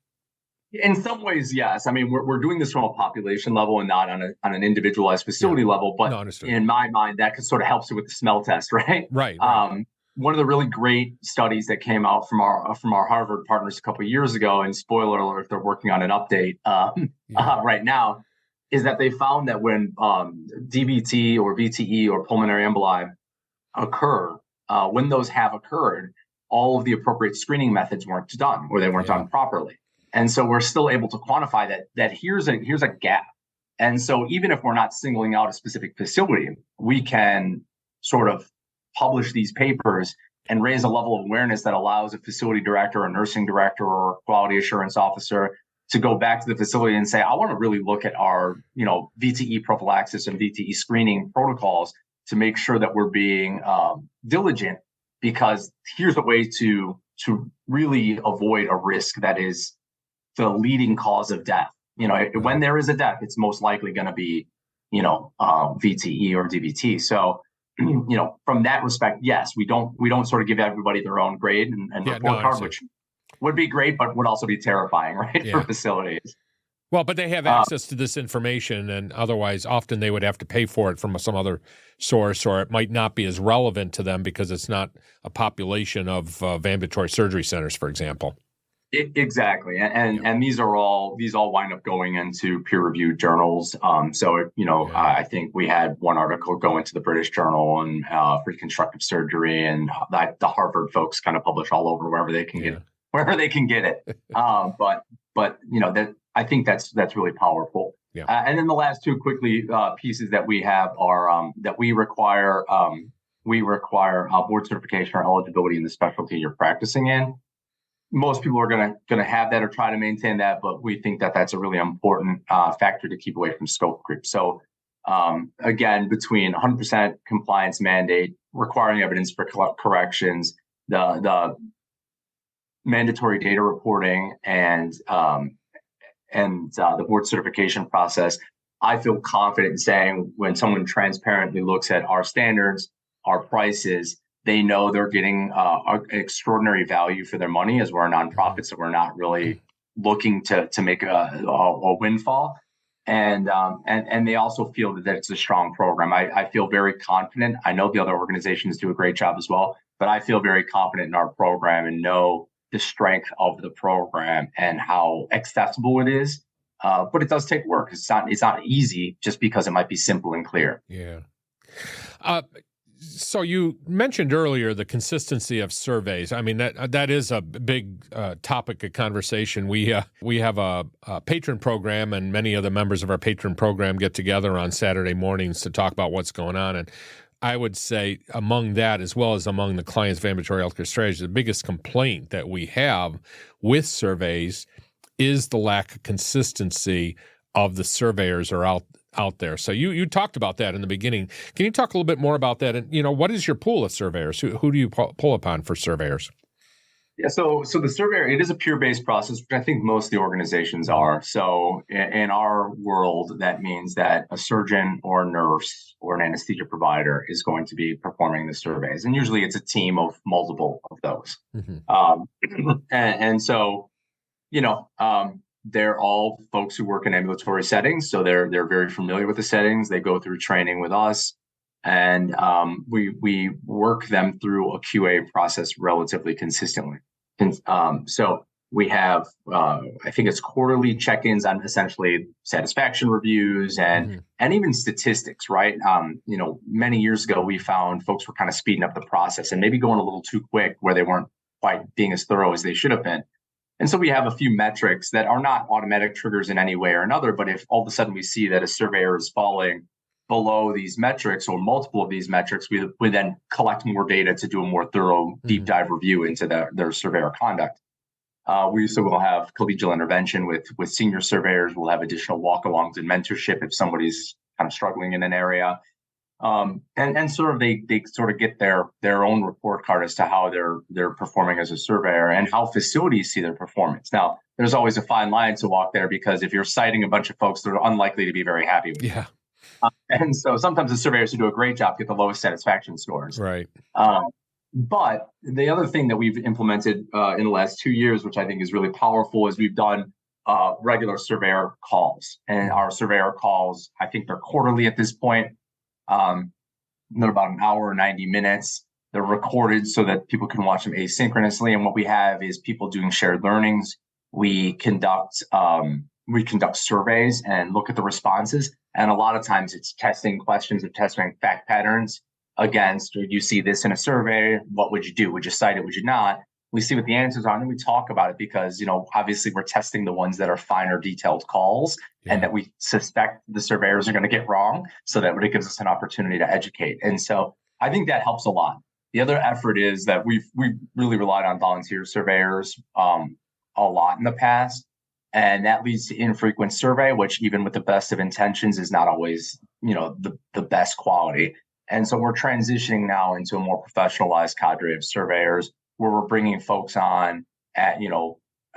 In some ways, yes. I mean, we're doing this from a population level and not on an individualized facility level. But in my mind, that could sort of helps you with the smell test, right? Right. One of the really great studies that came out from our Harvard partners a couple of years ago, and spoiler alert, they're working on an update right now, is that they found that when DVT or VTE or pulmonary emboli occur, when those have occurred, all of the appropriate screening methods weren't done, or they weren't done properly. And so we're still able to quantify that here's a gap. And so even if we're not singling out a specific facility, we can sort of publish these papers and raise a level of awareness that allows a facility director or nursing director or quality assurance officer to go back to the facility and say, I want to really look at our, VTE prophylaxis and VTE screening protocols to make sure that we're being diligent, because here's a way to really avoid a risk that is the leading cause of death. When there is a death, it's most likely going to be, VTE or DVT. So, from that respect, yes, we don't sort of give everybody their own grade and report card, which would be great, but would also be terrifying, right, for facilities. Well, but they have access to this information, and otherwise, often they would have to pay for it from some other source, or it might not be as relevant to them because it's not a population of ambulatory surgery centers, for example. Exactly, and these all wind up going into peer-reviewed journals. I think we had one article go into the British Journal and reconstructive surgery, and the Harvard folks kind of publish all over wherever they can get it. But that I think that's really powerful. Yeah. And then the last two quickly pieces that we have are that we require board certification or eligibility in the specialty you're practicing in. Most people are going to have that or try to maintain that, but we think that that's a really important factor to keep away from scope creep. So again, between 100% compliance mandate, requiring evidence for corrections, the mandatory data reporting, and the board certification process, I feel confident in saying when someone transparently looks at our standards, our prices, they know they're getting extraordinary value for their money, as we're a nonprofit, so we're not really looking to make a windfall. And they also feel that it's a strong program. I feel very confident. I know the other organizations do a great job as well, but I feel very confident in our program and know the strength of the program and how accessible it is. But it does take work. It's not easy just because it might be simple and clear. Yeah. So you mentioned earlier the consistency of surveys. I mean, that is a big topic of conversation. We have a Patron program, and many of the members of our Patron program get together on Saturday mornings to talk about what's going on. And I would say among that, as well as among the clients of ambulatory healthcare strategy, the biggest complaint that we have with surveys is the lack of consistency of the surveyors are out there. So you talked about that in the beginning. Can you talk a little bit more about that? And, what is your pool of surveyors? Who do you pull upon for surveyors? Yeah, so the surveyor, it is a peer-based process, which I think most of the organizations are. So in our world, that means that a surgeon or a nurse or an anesthesia provider is going to be performing the surveys. And usually it's a team of multiple of those. Mm-hmm. And so, they're all folks who work in ambulatory settings. So they're very familiar with the settings. They go through training with us. And we work them through a QA process relatively consistently. And so we have, I think it's quarterly check-ins on essentially satisfaction reviews and even statistics, right? Many years ago, we found folks were kind of speeding up the process and maybe going a little too quick where they weren't quite being as thorough as they should have been. And so we have a few metrics that are not automatic triggers in any way or another, but if all of a sudden we see that a surveyor is falling below these metrics or multiple of these metrics, we then collect more data to do a more thorough deep dive review into their surveyor conduct. We also will have collegial intervention with senior surveyors. We'll have additional walk-alongs and mentorship if somebody's kind of struggling in an area. And sort of they sort of get their own report card as to how they're performing as a surveyor and how facilities see their performance. Now, there's always a fine line to walk there, because if you're citing a bunch of folks, they're unlikely to be very happy with you. And so sometimes the surveyors who do a great job get the lowest satisfaction scores. Right. But the other thing that we've implemented in the last 2 years, which I think is really powerful, is we've done regular surveyor calls. And our surveyor calls, I think they're quarterly at this point. They're about an hour or 90 minutes. They're recorded so that people can watch them asynchronously. And what we have is people doing shared learnings. We conduct surveys and look at the responses. And a lot of times it's testing questions of testing fact patterns against, or you see this in a survey, what would you do? Would you cite it? Would you not? We see what the answers are, and then we talk about it because, obviously we're testing the ones that are finer detailed calls and that we suspect the surveyors are going to get wrong, so that it gives us an opportunity to educate. And so I think that helps a lot. The other effort is that we've really relied on volunteer surveyors a lot in the past. And that leads to infrequent survey, which even with the best of intentions is not always, the best quality. And so we're transitioning now into a more professionalized cadre of surveyors where we're bringing folks on at,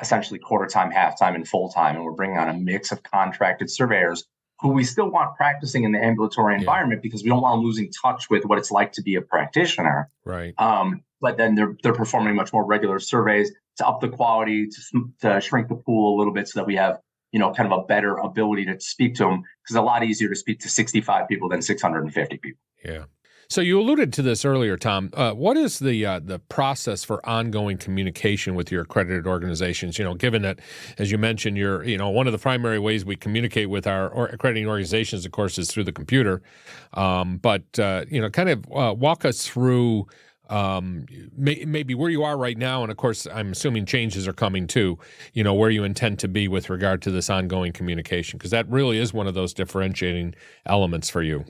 essentially quarter time, half time, and full time. And we're bringing on a mix of contracted surveyors who we still want practicing in the ambulatory environment because we don't want them losing touch with what it's like to be a practitioner. Right. But then they're performing much more regular surveys to up the quality, to shrink the pool a little bit so that we have, kind of a better ability to speak to them, because it's a lot easier to speak to 65 people than 650 people. Yeah. So you alluded to this earlier, Tom. What is the process for ongoing communication with your accredited organizations? Given that, as you mentioned, you're one of the primary ways we communicate with our accrediting organizations, of course, is through the computer. But kind of walk us through maybe where you are right now, and of course, I'm assuming changes are coming too. Where you intend to be with regard to this ongoing communication, because that really is one of those differentiating elements for you.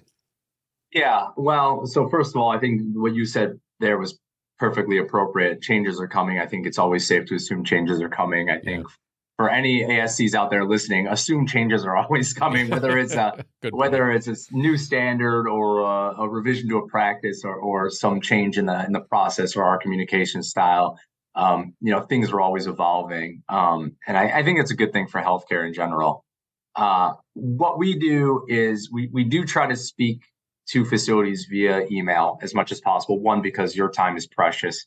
Yeah, well, so first of all, I think what you said there was perfectly appropriate. Changes are coming. I think it's always safe to assume changes are coming. I think for any ASCs out there listening, assume changes are always coming, whether it's a new standard or a revision to a practice or some change in the process or our communication style. Things are always evolving, and I think it's a good thing for healthcare in general. What we do is we do try to speak to facilities via email as much as possible. One, because your time is precious.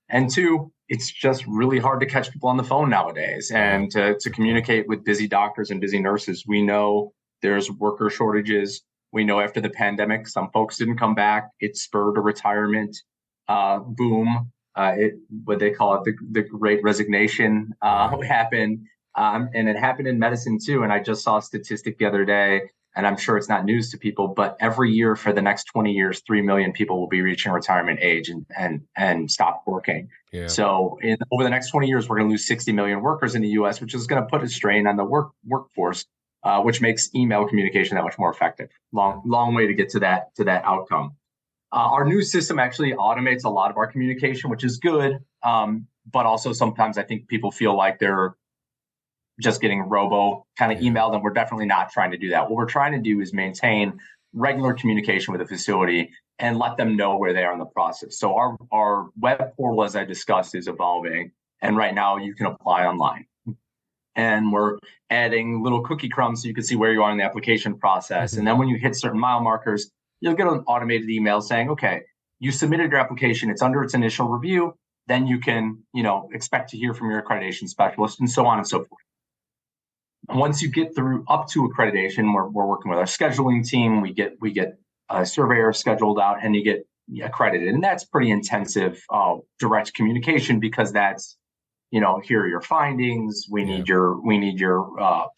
And two, it's just really hard to catch people on the phone nowadays and to communicate with busy doctors and busy nurses. We know there's worker shortages. We know after the pandemic, some folks didn't come back. It spurred a retirement boom. What they call it, the Great Resignation happened. And it happened in medicine too. And I just saw a statistic the other day, and I'm sure it's not news to people, but every year for the next 20 years, 3 million people will be reaching retirement age and stop working. Yeah. So over the next 20 years, we're going to lose 60 million workers in the U.S., which is going to put a strain on the workforce, which makes email communication that much more effective. Long way to get to that outcome. Our new system actually automates a lot of our communication, which is good. But also sometimes I think people feel like they're just getting robo kind of emailed, and we're definitely not trying to do that. What we're trying to do is maintain regular communication with the facility and let them know where they are in the process. So our web portal, as I discussed, is evolving, and right now you can apply online. And we're adding little cookie crumbs so you can see where you are in the application process. Mm-hmm. And then when you hit certain mile markers, you'll get an automated email saying, okay, you submitted your application, it's under its initial review, then you can, expect to hear from your accreditation specialist, and so on and so forth. Once you get through up to accreditation, we're working with our scheduling team. We get a surveyor scheduled out, and you get accredited, and that's pretty intensive direct communication, because that's here are your findings. We need your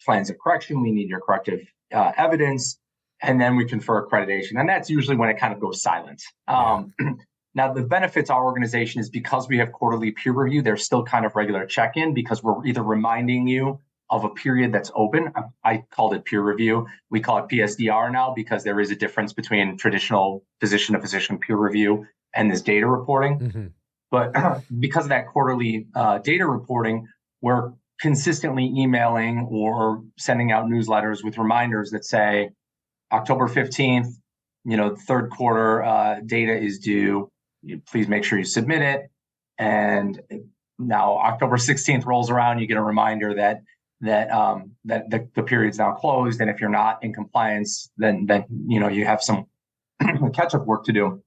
plans of correction. We need your corrective evidence, and then we confer accreditation, and that's usually when it kind of goes silent. Now, the benefit to our organization is because we have quarterly peer review. There's still kind of regular check-in, because we're either reminding you of a period that's open. I called it peer review. We call it PSDR now, because there is a difference between traditional physician-to-physician peer review and this data reporting. Mm-hmm. But because of that quarterly data reporting, we're consistently emailing or sending out newsletters with reminders that say, October 15th, third quarter data is due. Please make sure you submit it. And now October 16th rolls around, you get a reminder that the period's now closed, and if you're not in compliance, then you have some catch-up work to do.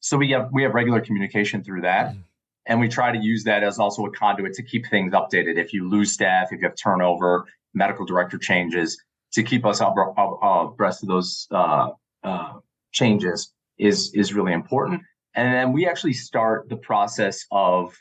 So we have regular communication through that. And we try to use that as also a conduit to keep things updated. If you lose staff, if you have turnover, medical director changes, to keep us abreast of those changes is really important. And then we actually start the process of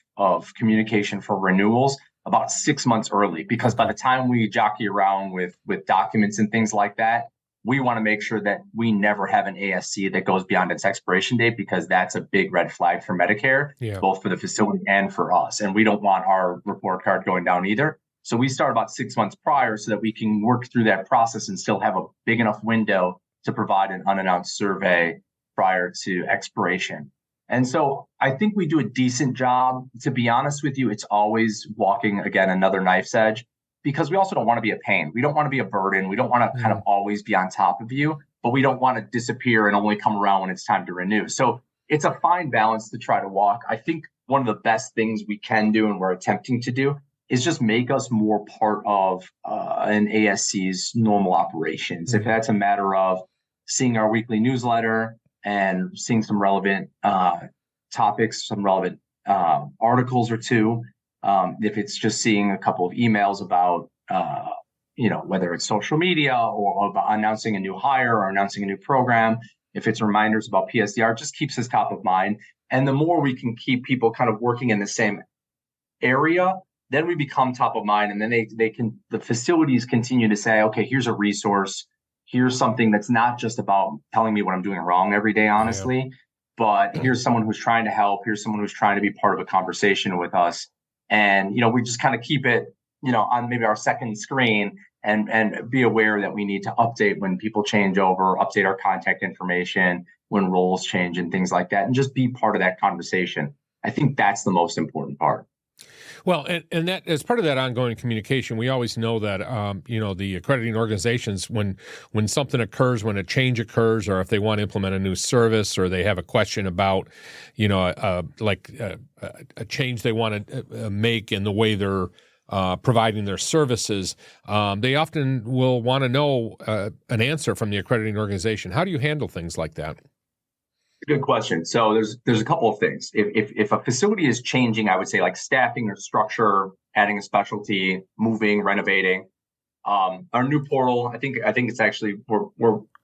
communication for renewals about 6 months early, because by the time we jockey around with documents and things like that, we want to make sure that we never have an ASC that goes beyond its expiration date, because that's a big red flag for Medicare, both for the facility and for us. And we don't want our report card going down either. So we start about 6 months prior so that we can work through that process and still have a big enough window to provide an unannounced survey prior to expiration. And so I think we do a decent job. To be honest with you, it's always walking, again, another knife's edge, because we also don't want to be a pain. We don't want to be a burden. We don't want to kind of always be on top of you, but we don't want to disappear and only come around when it's time to renew. So it's a fine balance to try to walk. I think one of the best things we can do, and we're attempting to do, is just make us more part of an ASC's normal operations. If that's a matter of seeing our weekly newsletter and seeing some relevant topics, some relevant articles or two, if it's just seeing a couple of emails about, whether it's social media or about announcing a new hire or announcing a new program, if it's reminders about PSDR, just keeps us top of mind. And the more we can keep people kind of working in the same area, then we become top of mind. And then the facilities continue to say, okay, here's a resource. Here's something that's not just about telling me what I'm doing wrong every day, honestly, but here's someone who's trying to help. Here's someone who's trying to be part of a conversation with us. And, we just kind of keep it, on maybe our second screen and be aware that we need to update when people change over, update our contact information when roles change and things like that, and just be part of that conversation. I think that's the most important part. Well, and that as part of that ongoing communication, we always know that the accrediting organizations, when something occurs, when a change occurs, or if they want to implement a new service, or they have a question about, a change they want to make in the way they're providing their services, they often will want to know an answer from the accrediting organization. How do you handle things like that? Good question. So there's a couple of things. If a facility is changing, I would say like staffing or structure, adding a specialty, moving, renovating. Our new portal, I think it's actually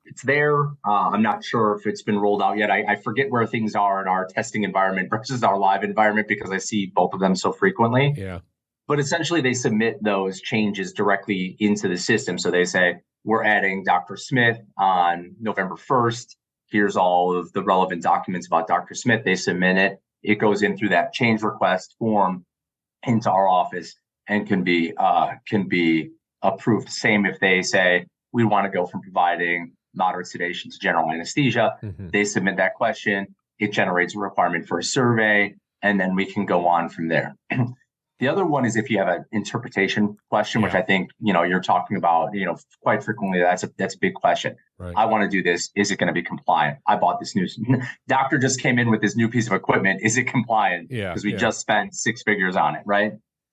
it's there. I'm not sure if it's been rolled out yet. I forget where things are in our testing environment versus our live environment, because I see both of them so frequently. Yeah. But essentially, they submit those changes directly into the system. So they say, we're adding Dr. Smith on November 1st. Here's all of the relevant documents about Dr. Smith. They submit it. It goes in through that change request form into our office and can be approved. Same if they say, we want to go from providing moderate sedation to general anesthesia. They submit that question. It generates a requirement for a survey, and then we can go on from there. The other one is if you have an interpretation question, which I think, you're talking about, quite frequently, that's a big question. Right. I want to do this. Is it going to be compliant? I bought this new doctor just came in with this new piece of equipment. Is it compliant? Yeah. Because we just spent 6 figures on it. Right.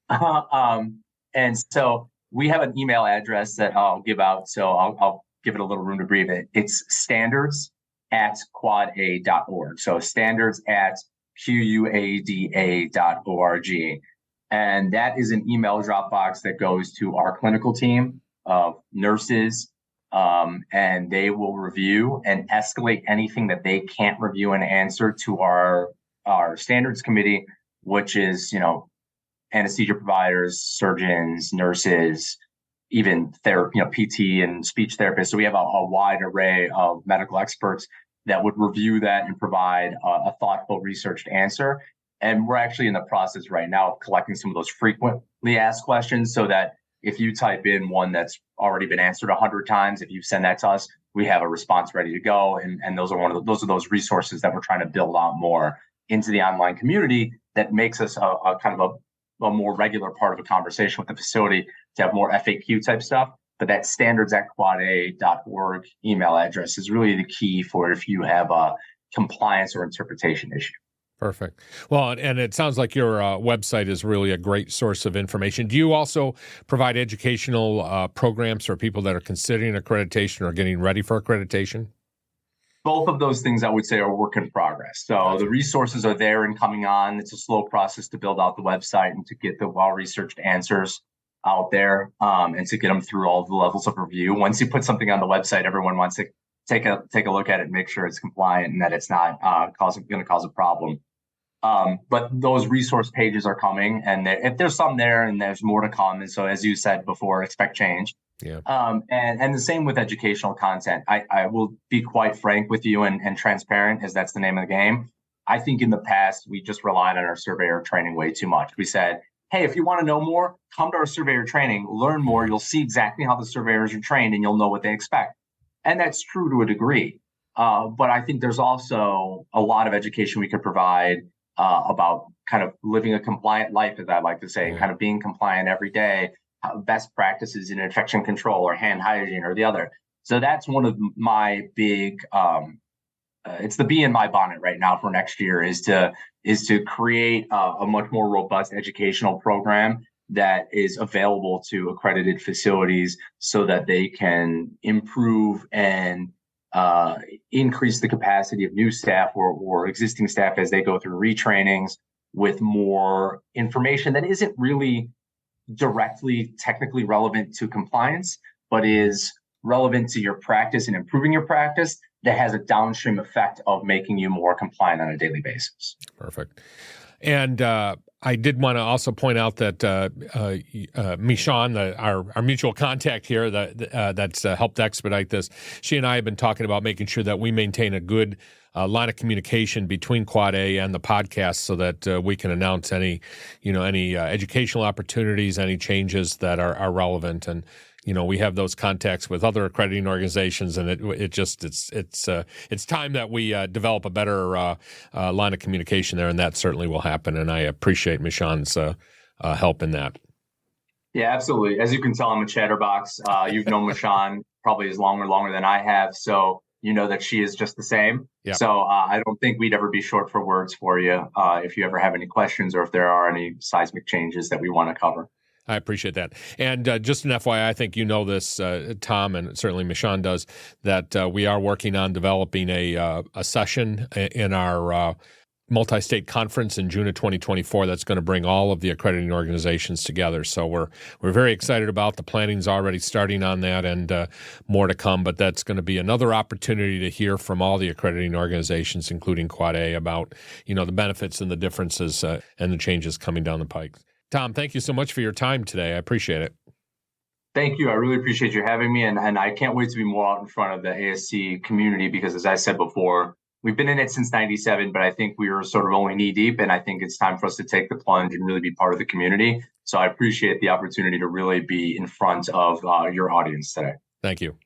And so we have an email address that I'll give out. So I'll give it a little room to breathe. It's standards@quada.org. So standards@quada.org. And that is an email Dropbox that goes to our clinical team of nurses, and they will review and escalate anything that they can't review and answer to our standards committee, which is, anesthesia providers, surgeons, nurses, even PT and speech therapists. So we have a wide array of medical experts that would review that and provide a thoughtful, researched answer. And we're actually in the process right now of collecting some of those frequently asked questions, so that if you type in one that's already been answered 100 times, if you send that to us, we have a response ready to go. And those are those resources that we're trying to build out more into the online community that makes us a kind of a more regular part of a conversation with the facility to have more FAQ type stuff. But that standards@quada.org email address is really the key for if you have a compliance or interpretation issue. Perfect. Well, and it sounds like your website is really a great source of information. Do you also provide educational programs for people that are considering accreditation or getting ready for accreditation? both of those things I would say are work in progress. So the resources are there and coming on. It's a slow process to build out the website and to get the well-researched answers out there, and to get them through all the levels of review. Once you put something on the website, everyone wants to take a look at it and make sure it's compliant and that it's not going to cause a problem. But those resource pages are coming, and if there's some there, and there's more to come. And so, as you said before, expect change. Yeah. And the same with educational content. I will be quite frank with you and transparent, as that's the name of the game. I think in the past, we just relied on our surveyor training way too much. We said, hey, if you want to know more, come to our surveyor training, learn more. You'll see exactly how the surveyors are trained, and you'll know what they expect. And that's true to a degree. But I think there's also a lot of education we could provide about kind of living a compliant life, as I like to say, kind of being compliant every day, best practices in infection control or hand hygiene or the other. So that's one of my big, it's the bee in my bonnet right now for next year is to create a much more robust educational program that is available to accredited facilities so that they can improve and increase the capacity of new staff or existing staff as they go through retrainings with more information that isn't really directly technically relevant to compliance, but is relevant to your practice and improving your practice, that has a downstream effect of making you more compliant on a daily basis. Perfect. And I did want to also point out that Michonne, our mutual contact here that's helped expedite this, she and I have been talking about making sure that we maintain a good line of communication between Quad A and the podcast so that we can announce any educational opportunities, any changes that are relevant. And we have those contacts with other accrediting organizations, and it's time that we develop a better line of communication there, and that certainly will happen. And I appreciate Michonne's help in that. Yeah, absolutely. As you can tell, I'm a chatterbox. You've known Michonne probably as longer than I have, so you know that she is just the same. Yeah. So I don't think we'd ever be short for words for you if you ever have any questions or if there are any seismic changes that we want to cover. I appreciate that. And just an FYI, I think you know this, Tom, and certainly Michonne does, that we are working on developing a session in our multi-state conference in June of 2024 that's going to bring all of the accrediting organizations together. So we're very excited about the planning's already starting on that, and more to come. But that's going to be another opportunity to hear from all the accrediting organizations, including Quad A, about the benefits and the differences and the changes coming down the pike. Tom, thank you so much for your time today. I appreciate it. Thank you. I really appreciate you having me. And I can't wait to be more out in front of the ASC community because, as I said before, we've been in it since 97, but I think we were sort of only knee deep. And I think it's time for us to take the plunge and really be part of the community. So I appreciate the opportunity to really be in front of your audience today. Thank you.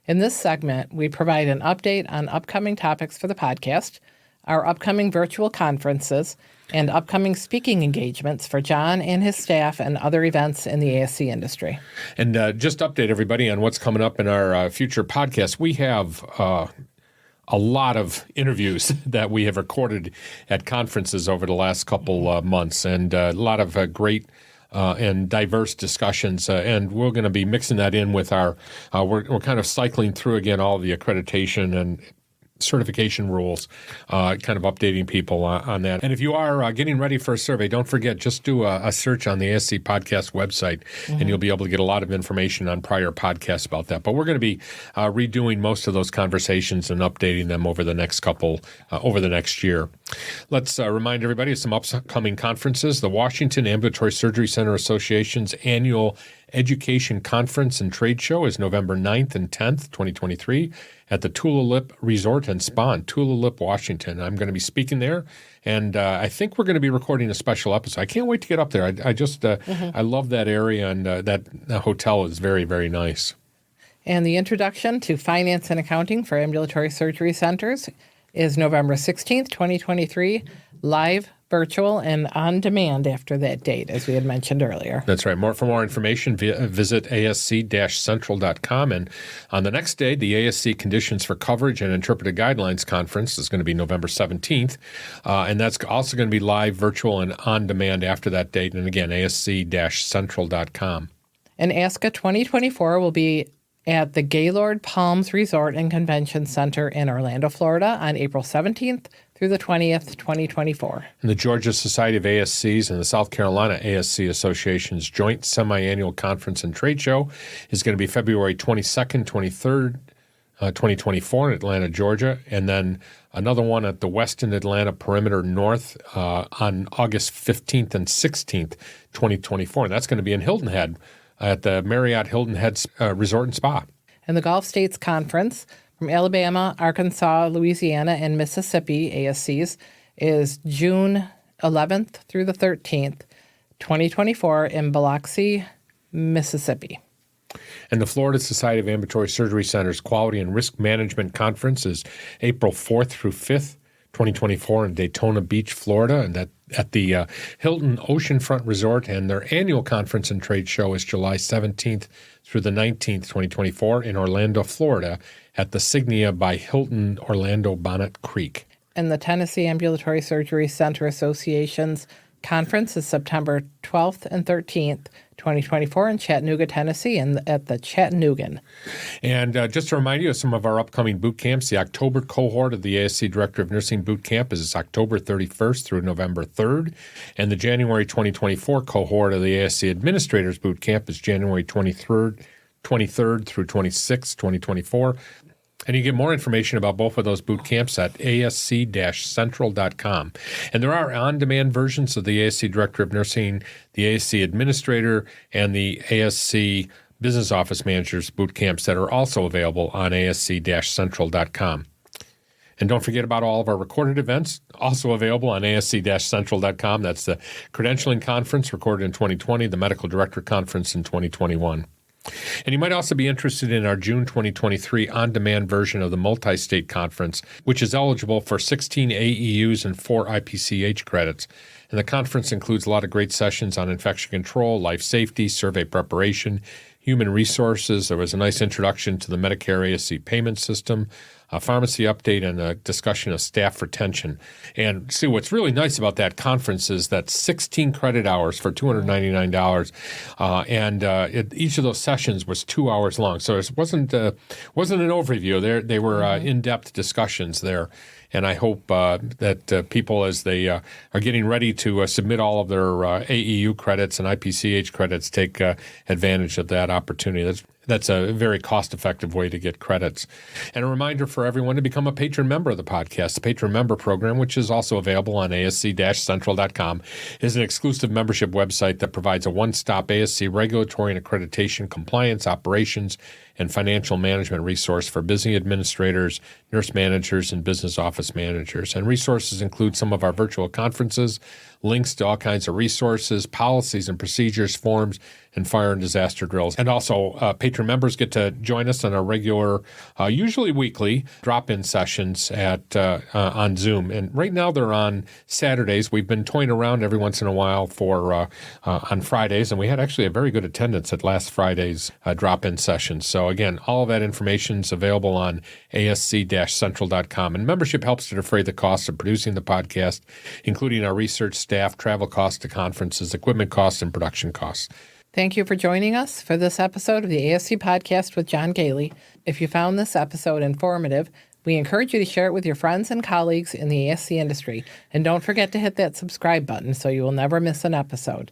In this segment, we provide an update on upcoming topics for the podcast, our upcoming virtual conferences, and upcoming speaking engagements for John and his staff and other events in the ASC industry. And just update everybody on what's coming up in our future podcasts. We have a lot of interviews that we have recorded at conferences over the last couple months, and a lot of great and diverse discussions, and we're going to be mixing that in with our. We're kind of cycling through again all the accreditation and certification rules, kind of updating people on that. And if you are getting ready for a survey, don't forget, just do a search on the ASC Podcast website, and you'll be able to get a lot of information on prior podcasts about that. But we're going to be redoing most of those conversations and updating them over the next over the next year. Let's remind everybody of some upcoming conferences. The Washington Ambulatory Surgery Center Association's annual Education Conference and Trade Show is November 9th and 10th, 2023, at the Tulalip Resort and Spa in Tulalip, Washington. I'm going to be speaking there, and I think we're going to be recording a special episode. I can't wait to get up there. I just I love that area, and that hotel is very, very nice. And the Introduction to Finance and Accounting for Ambulatory Surgery Centers is November 16th, 2023, live virtual, and on demand after that date, as we had mentioned earlier. That's right. For more information, visit ASC-Central.com. And on the next day, the ASC Conditions for Coverage and Interpreted Guidelines Conference is going to be November 17th. And that's also going to be live, virtual, and on demand after that date. And again, ASC-Central.com. And ASCA 2024 will be at the Gaylord Palms Resort and Convention Center in Orlando, Florida on April 17th through the 20th, 2024. And the Georgia Society of ASCs and the South Carolina ASC Association's joint semi-annual conference and trade show is going to be February 22nd, 23rd, 2024 in Atlanta, Georgia, and then another one at the Westin Atlanta Perimeter North on August 15th and 16th, 2024. And that's going to be in Hilton Head at the Marriott Hilton Head Resort and Spa. And the Gulf States Conference from Alabama, Arkansas, Louisiana, and Mississippi ASCs is June 11th through the 13th, 2024 in Biloxi, Mississippi. And the Florida Society of Ambulatory Surgery Centers Quality and Risk Management Conference is April 4th through 5th, 2024 in Daytona Beach, Florida, and that at the Hilton Oceanfront Resort. And their annual conference and trade show is July 17th through the 19th, 2024 in Orlando, Florida at the Signia by Hilton Orlando Bonnet Creek. And the Tennessee Ambulatory Surgery Center Association's conference is September 12th and 13th, 2024 in Chattanooga, Tennessee, and at the Chattanoogan. And just to remind you of some of our upcoming boot camps, the October cohort of the ASC Director of Nursing Boot Camp is October 31st through November 3rd, and the January 2024 cohort of the ASC Administrators Boot Camp is January 23rd through 26th, 2024. And you get more information about both of those boot camps at ASC-Central.com. And there are on-demand versions of the ASC Director of Nursing, the ASC Administrator, and the ASC Business Office Managers boot camps that are also available on ASC-Central.com. And don't forget about all of our recorded events, also available on ASC-Central.com. That's the Credentialing Conference recorded in 2020, the Medical Director Conference in 2021. And you might also be interested in our June 2023 on-demand version of the Multi-State Conference, which is eligible for 16 AEUs and 4 IPCH credits. And the conference includes a lot of great sessions on infection control, life safety, survey preparation, human resources. There was a nice introduction to the Medicare ASC payment system, a pharmacy update, and a discussion of staff retention. And see, what's really nice about that conference is that 16 credit hours for $299, and each of those sessions was 2 hours long. So it wasn't an overview. They were in-depth discussions there. And I hope that people, as they are getting ready to submit all of their AEU credits and IPCH credits, take advantage of that opportunity. That's a very cost-effective way to get credits. And a reminder for everyone to become a patron member of the podcast. The Patron Member Program, which is also available on ASC-Central.com, is an exclusive membership website that provides a one-stop ASC regulatory and accreditation compliance, operations, and financial management resource for busy administrators, nurse managers, and business office managers. And resources include some of our virtual conferences, links to all kinds of resources, policies and procedures, forms, and fire and disaster drills. And also, patron members get to join us on our regular, usually weekly, drop-in sessions on Zoom. And right now they're on Saturdays. We've been toying around every once in a while for on Fridays, and we had actually a very good attendance at last Friday's drop-in session. So again, all of that information is available on ASC-Central.com. And membership helps to defray the costs of producing the podcast, including our research staff, travel costs to conferences, equipment costs, and production costs. Thank you for joining us for this episode of the ASC Podcast with John Goehle. If you found this episode informative, we encourage you to share it with your friends and colleagues in the ASC industry. And don't forget to hit that subscribe button so you will never miss an episode.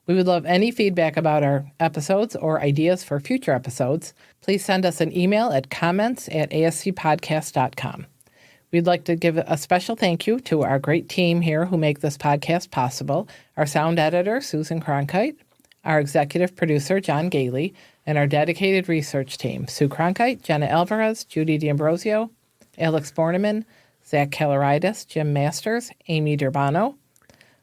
We would love any feedback about our episodes or ideas for future episodes. Please send us an email at comments@ascpodcast.com. We'd like to give a special thank you to our great team here who make this podcast possible, our sound editor, Susan Cronkite, our executive producer, John Goehle, and our dedicated research team, Sue Cronkite, Jenna Alvarez, Judy D'Ambrosio, Alex Borneman, Zach Caloridis, Jim Masters, Amy Durbano,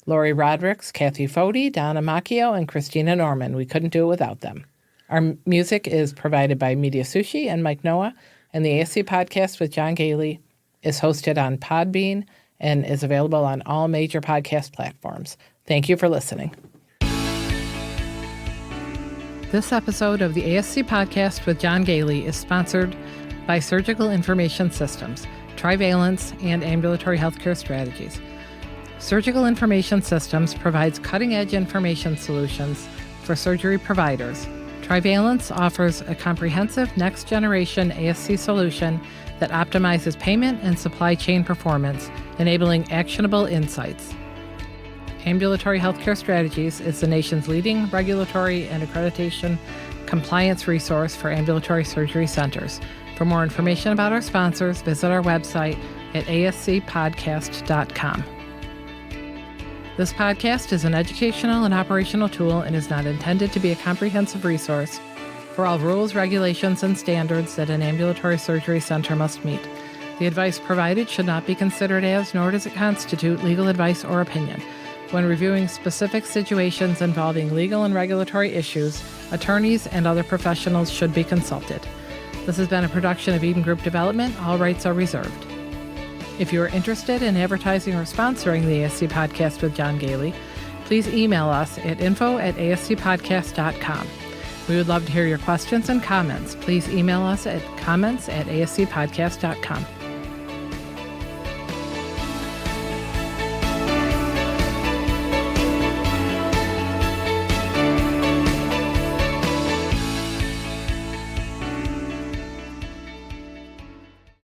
Lori Rodericks, Kathy Fode, Donna Macchio, and Christina Norman. We couldn't do it without them. Our music is provided by Media Sushi and Mike Noah, and the ASC Podcast with John Goehle is hosted on Podbean and is available on all major podcast platforms. Thank you for listening. This episode of the ASC Podcast with John Goehle is sponsored by Surgical Information Systems, Trivalence, and Ambulatory Healthcare Strategies. Surgical Information Systems provides cutting-edge information solutions for surgery providers. Trivalence offers a comprehensive next-generation ASC solution that optimizes payment and supply chain performance, enabling actionable insights. Ambulatory Healthcare Strategies is the nation's leading regulatory and accreditation compliance resource for ambulatory surgery centers. For more information about our sponsors, visit our website at ASCPodcast.com. This podcast is an educational and operational tool and is not intended to be a comprehensive resource for all rules, regulations, and standards that an ambulatory surgery center must meet. The advice provided should not be considered as, nor does it constitute, legal advice or opinion. When reviewing specific situations involving legal and regulatory issues, attorneys and other professionals should be consulted. This has been a production of Eden Group Development. All rights are reserved. If you are interested in advertising or sponsoring the ASC Podcast with John Goehle, please email us at info@ascpodcast.com. We would love to hear your questions and comments. Please email us at comments@ascpodcast.com.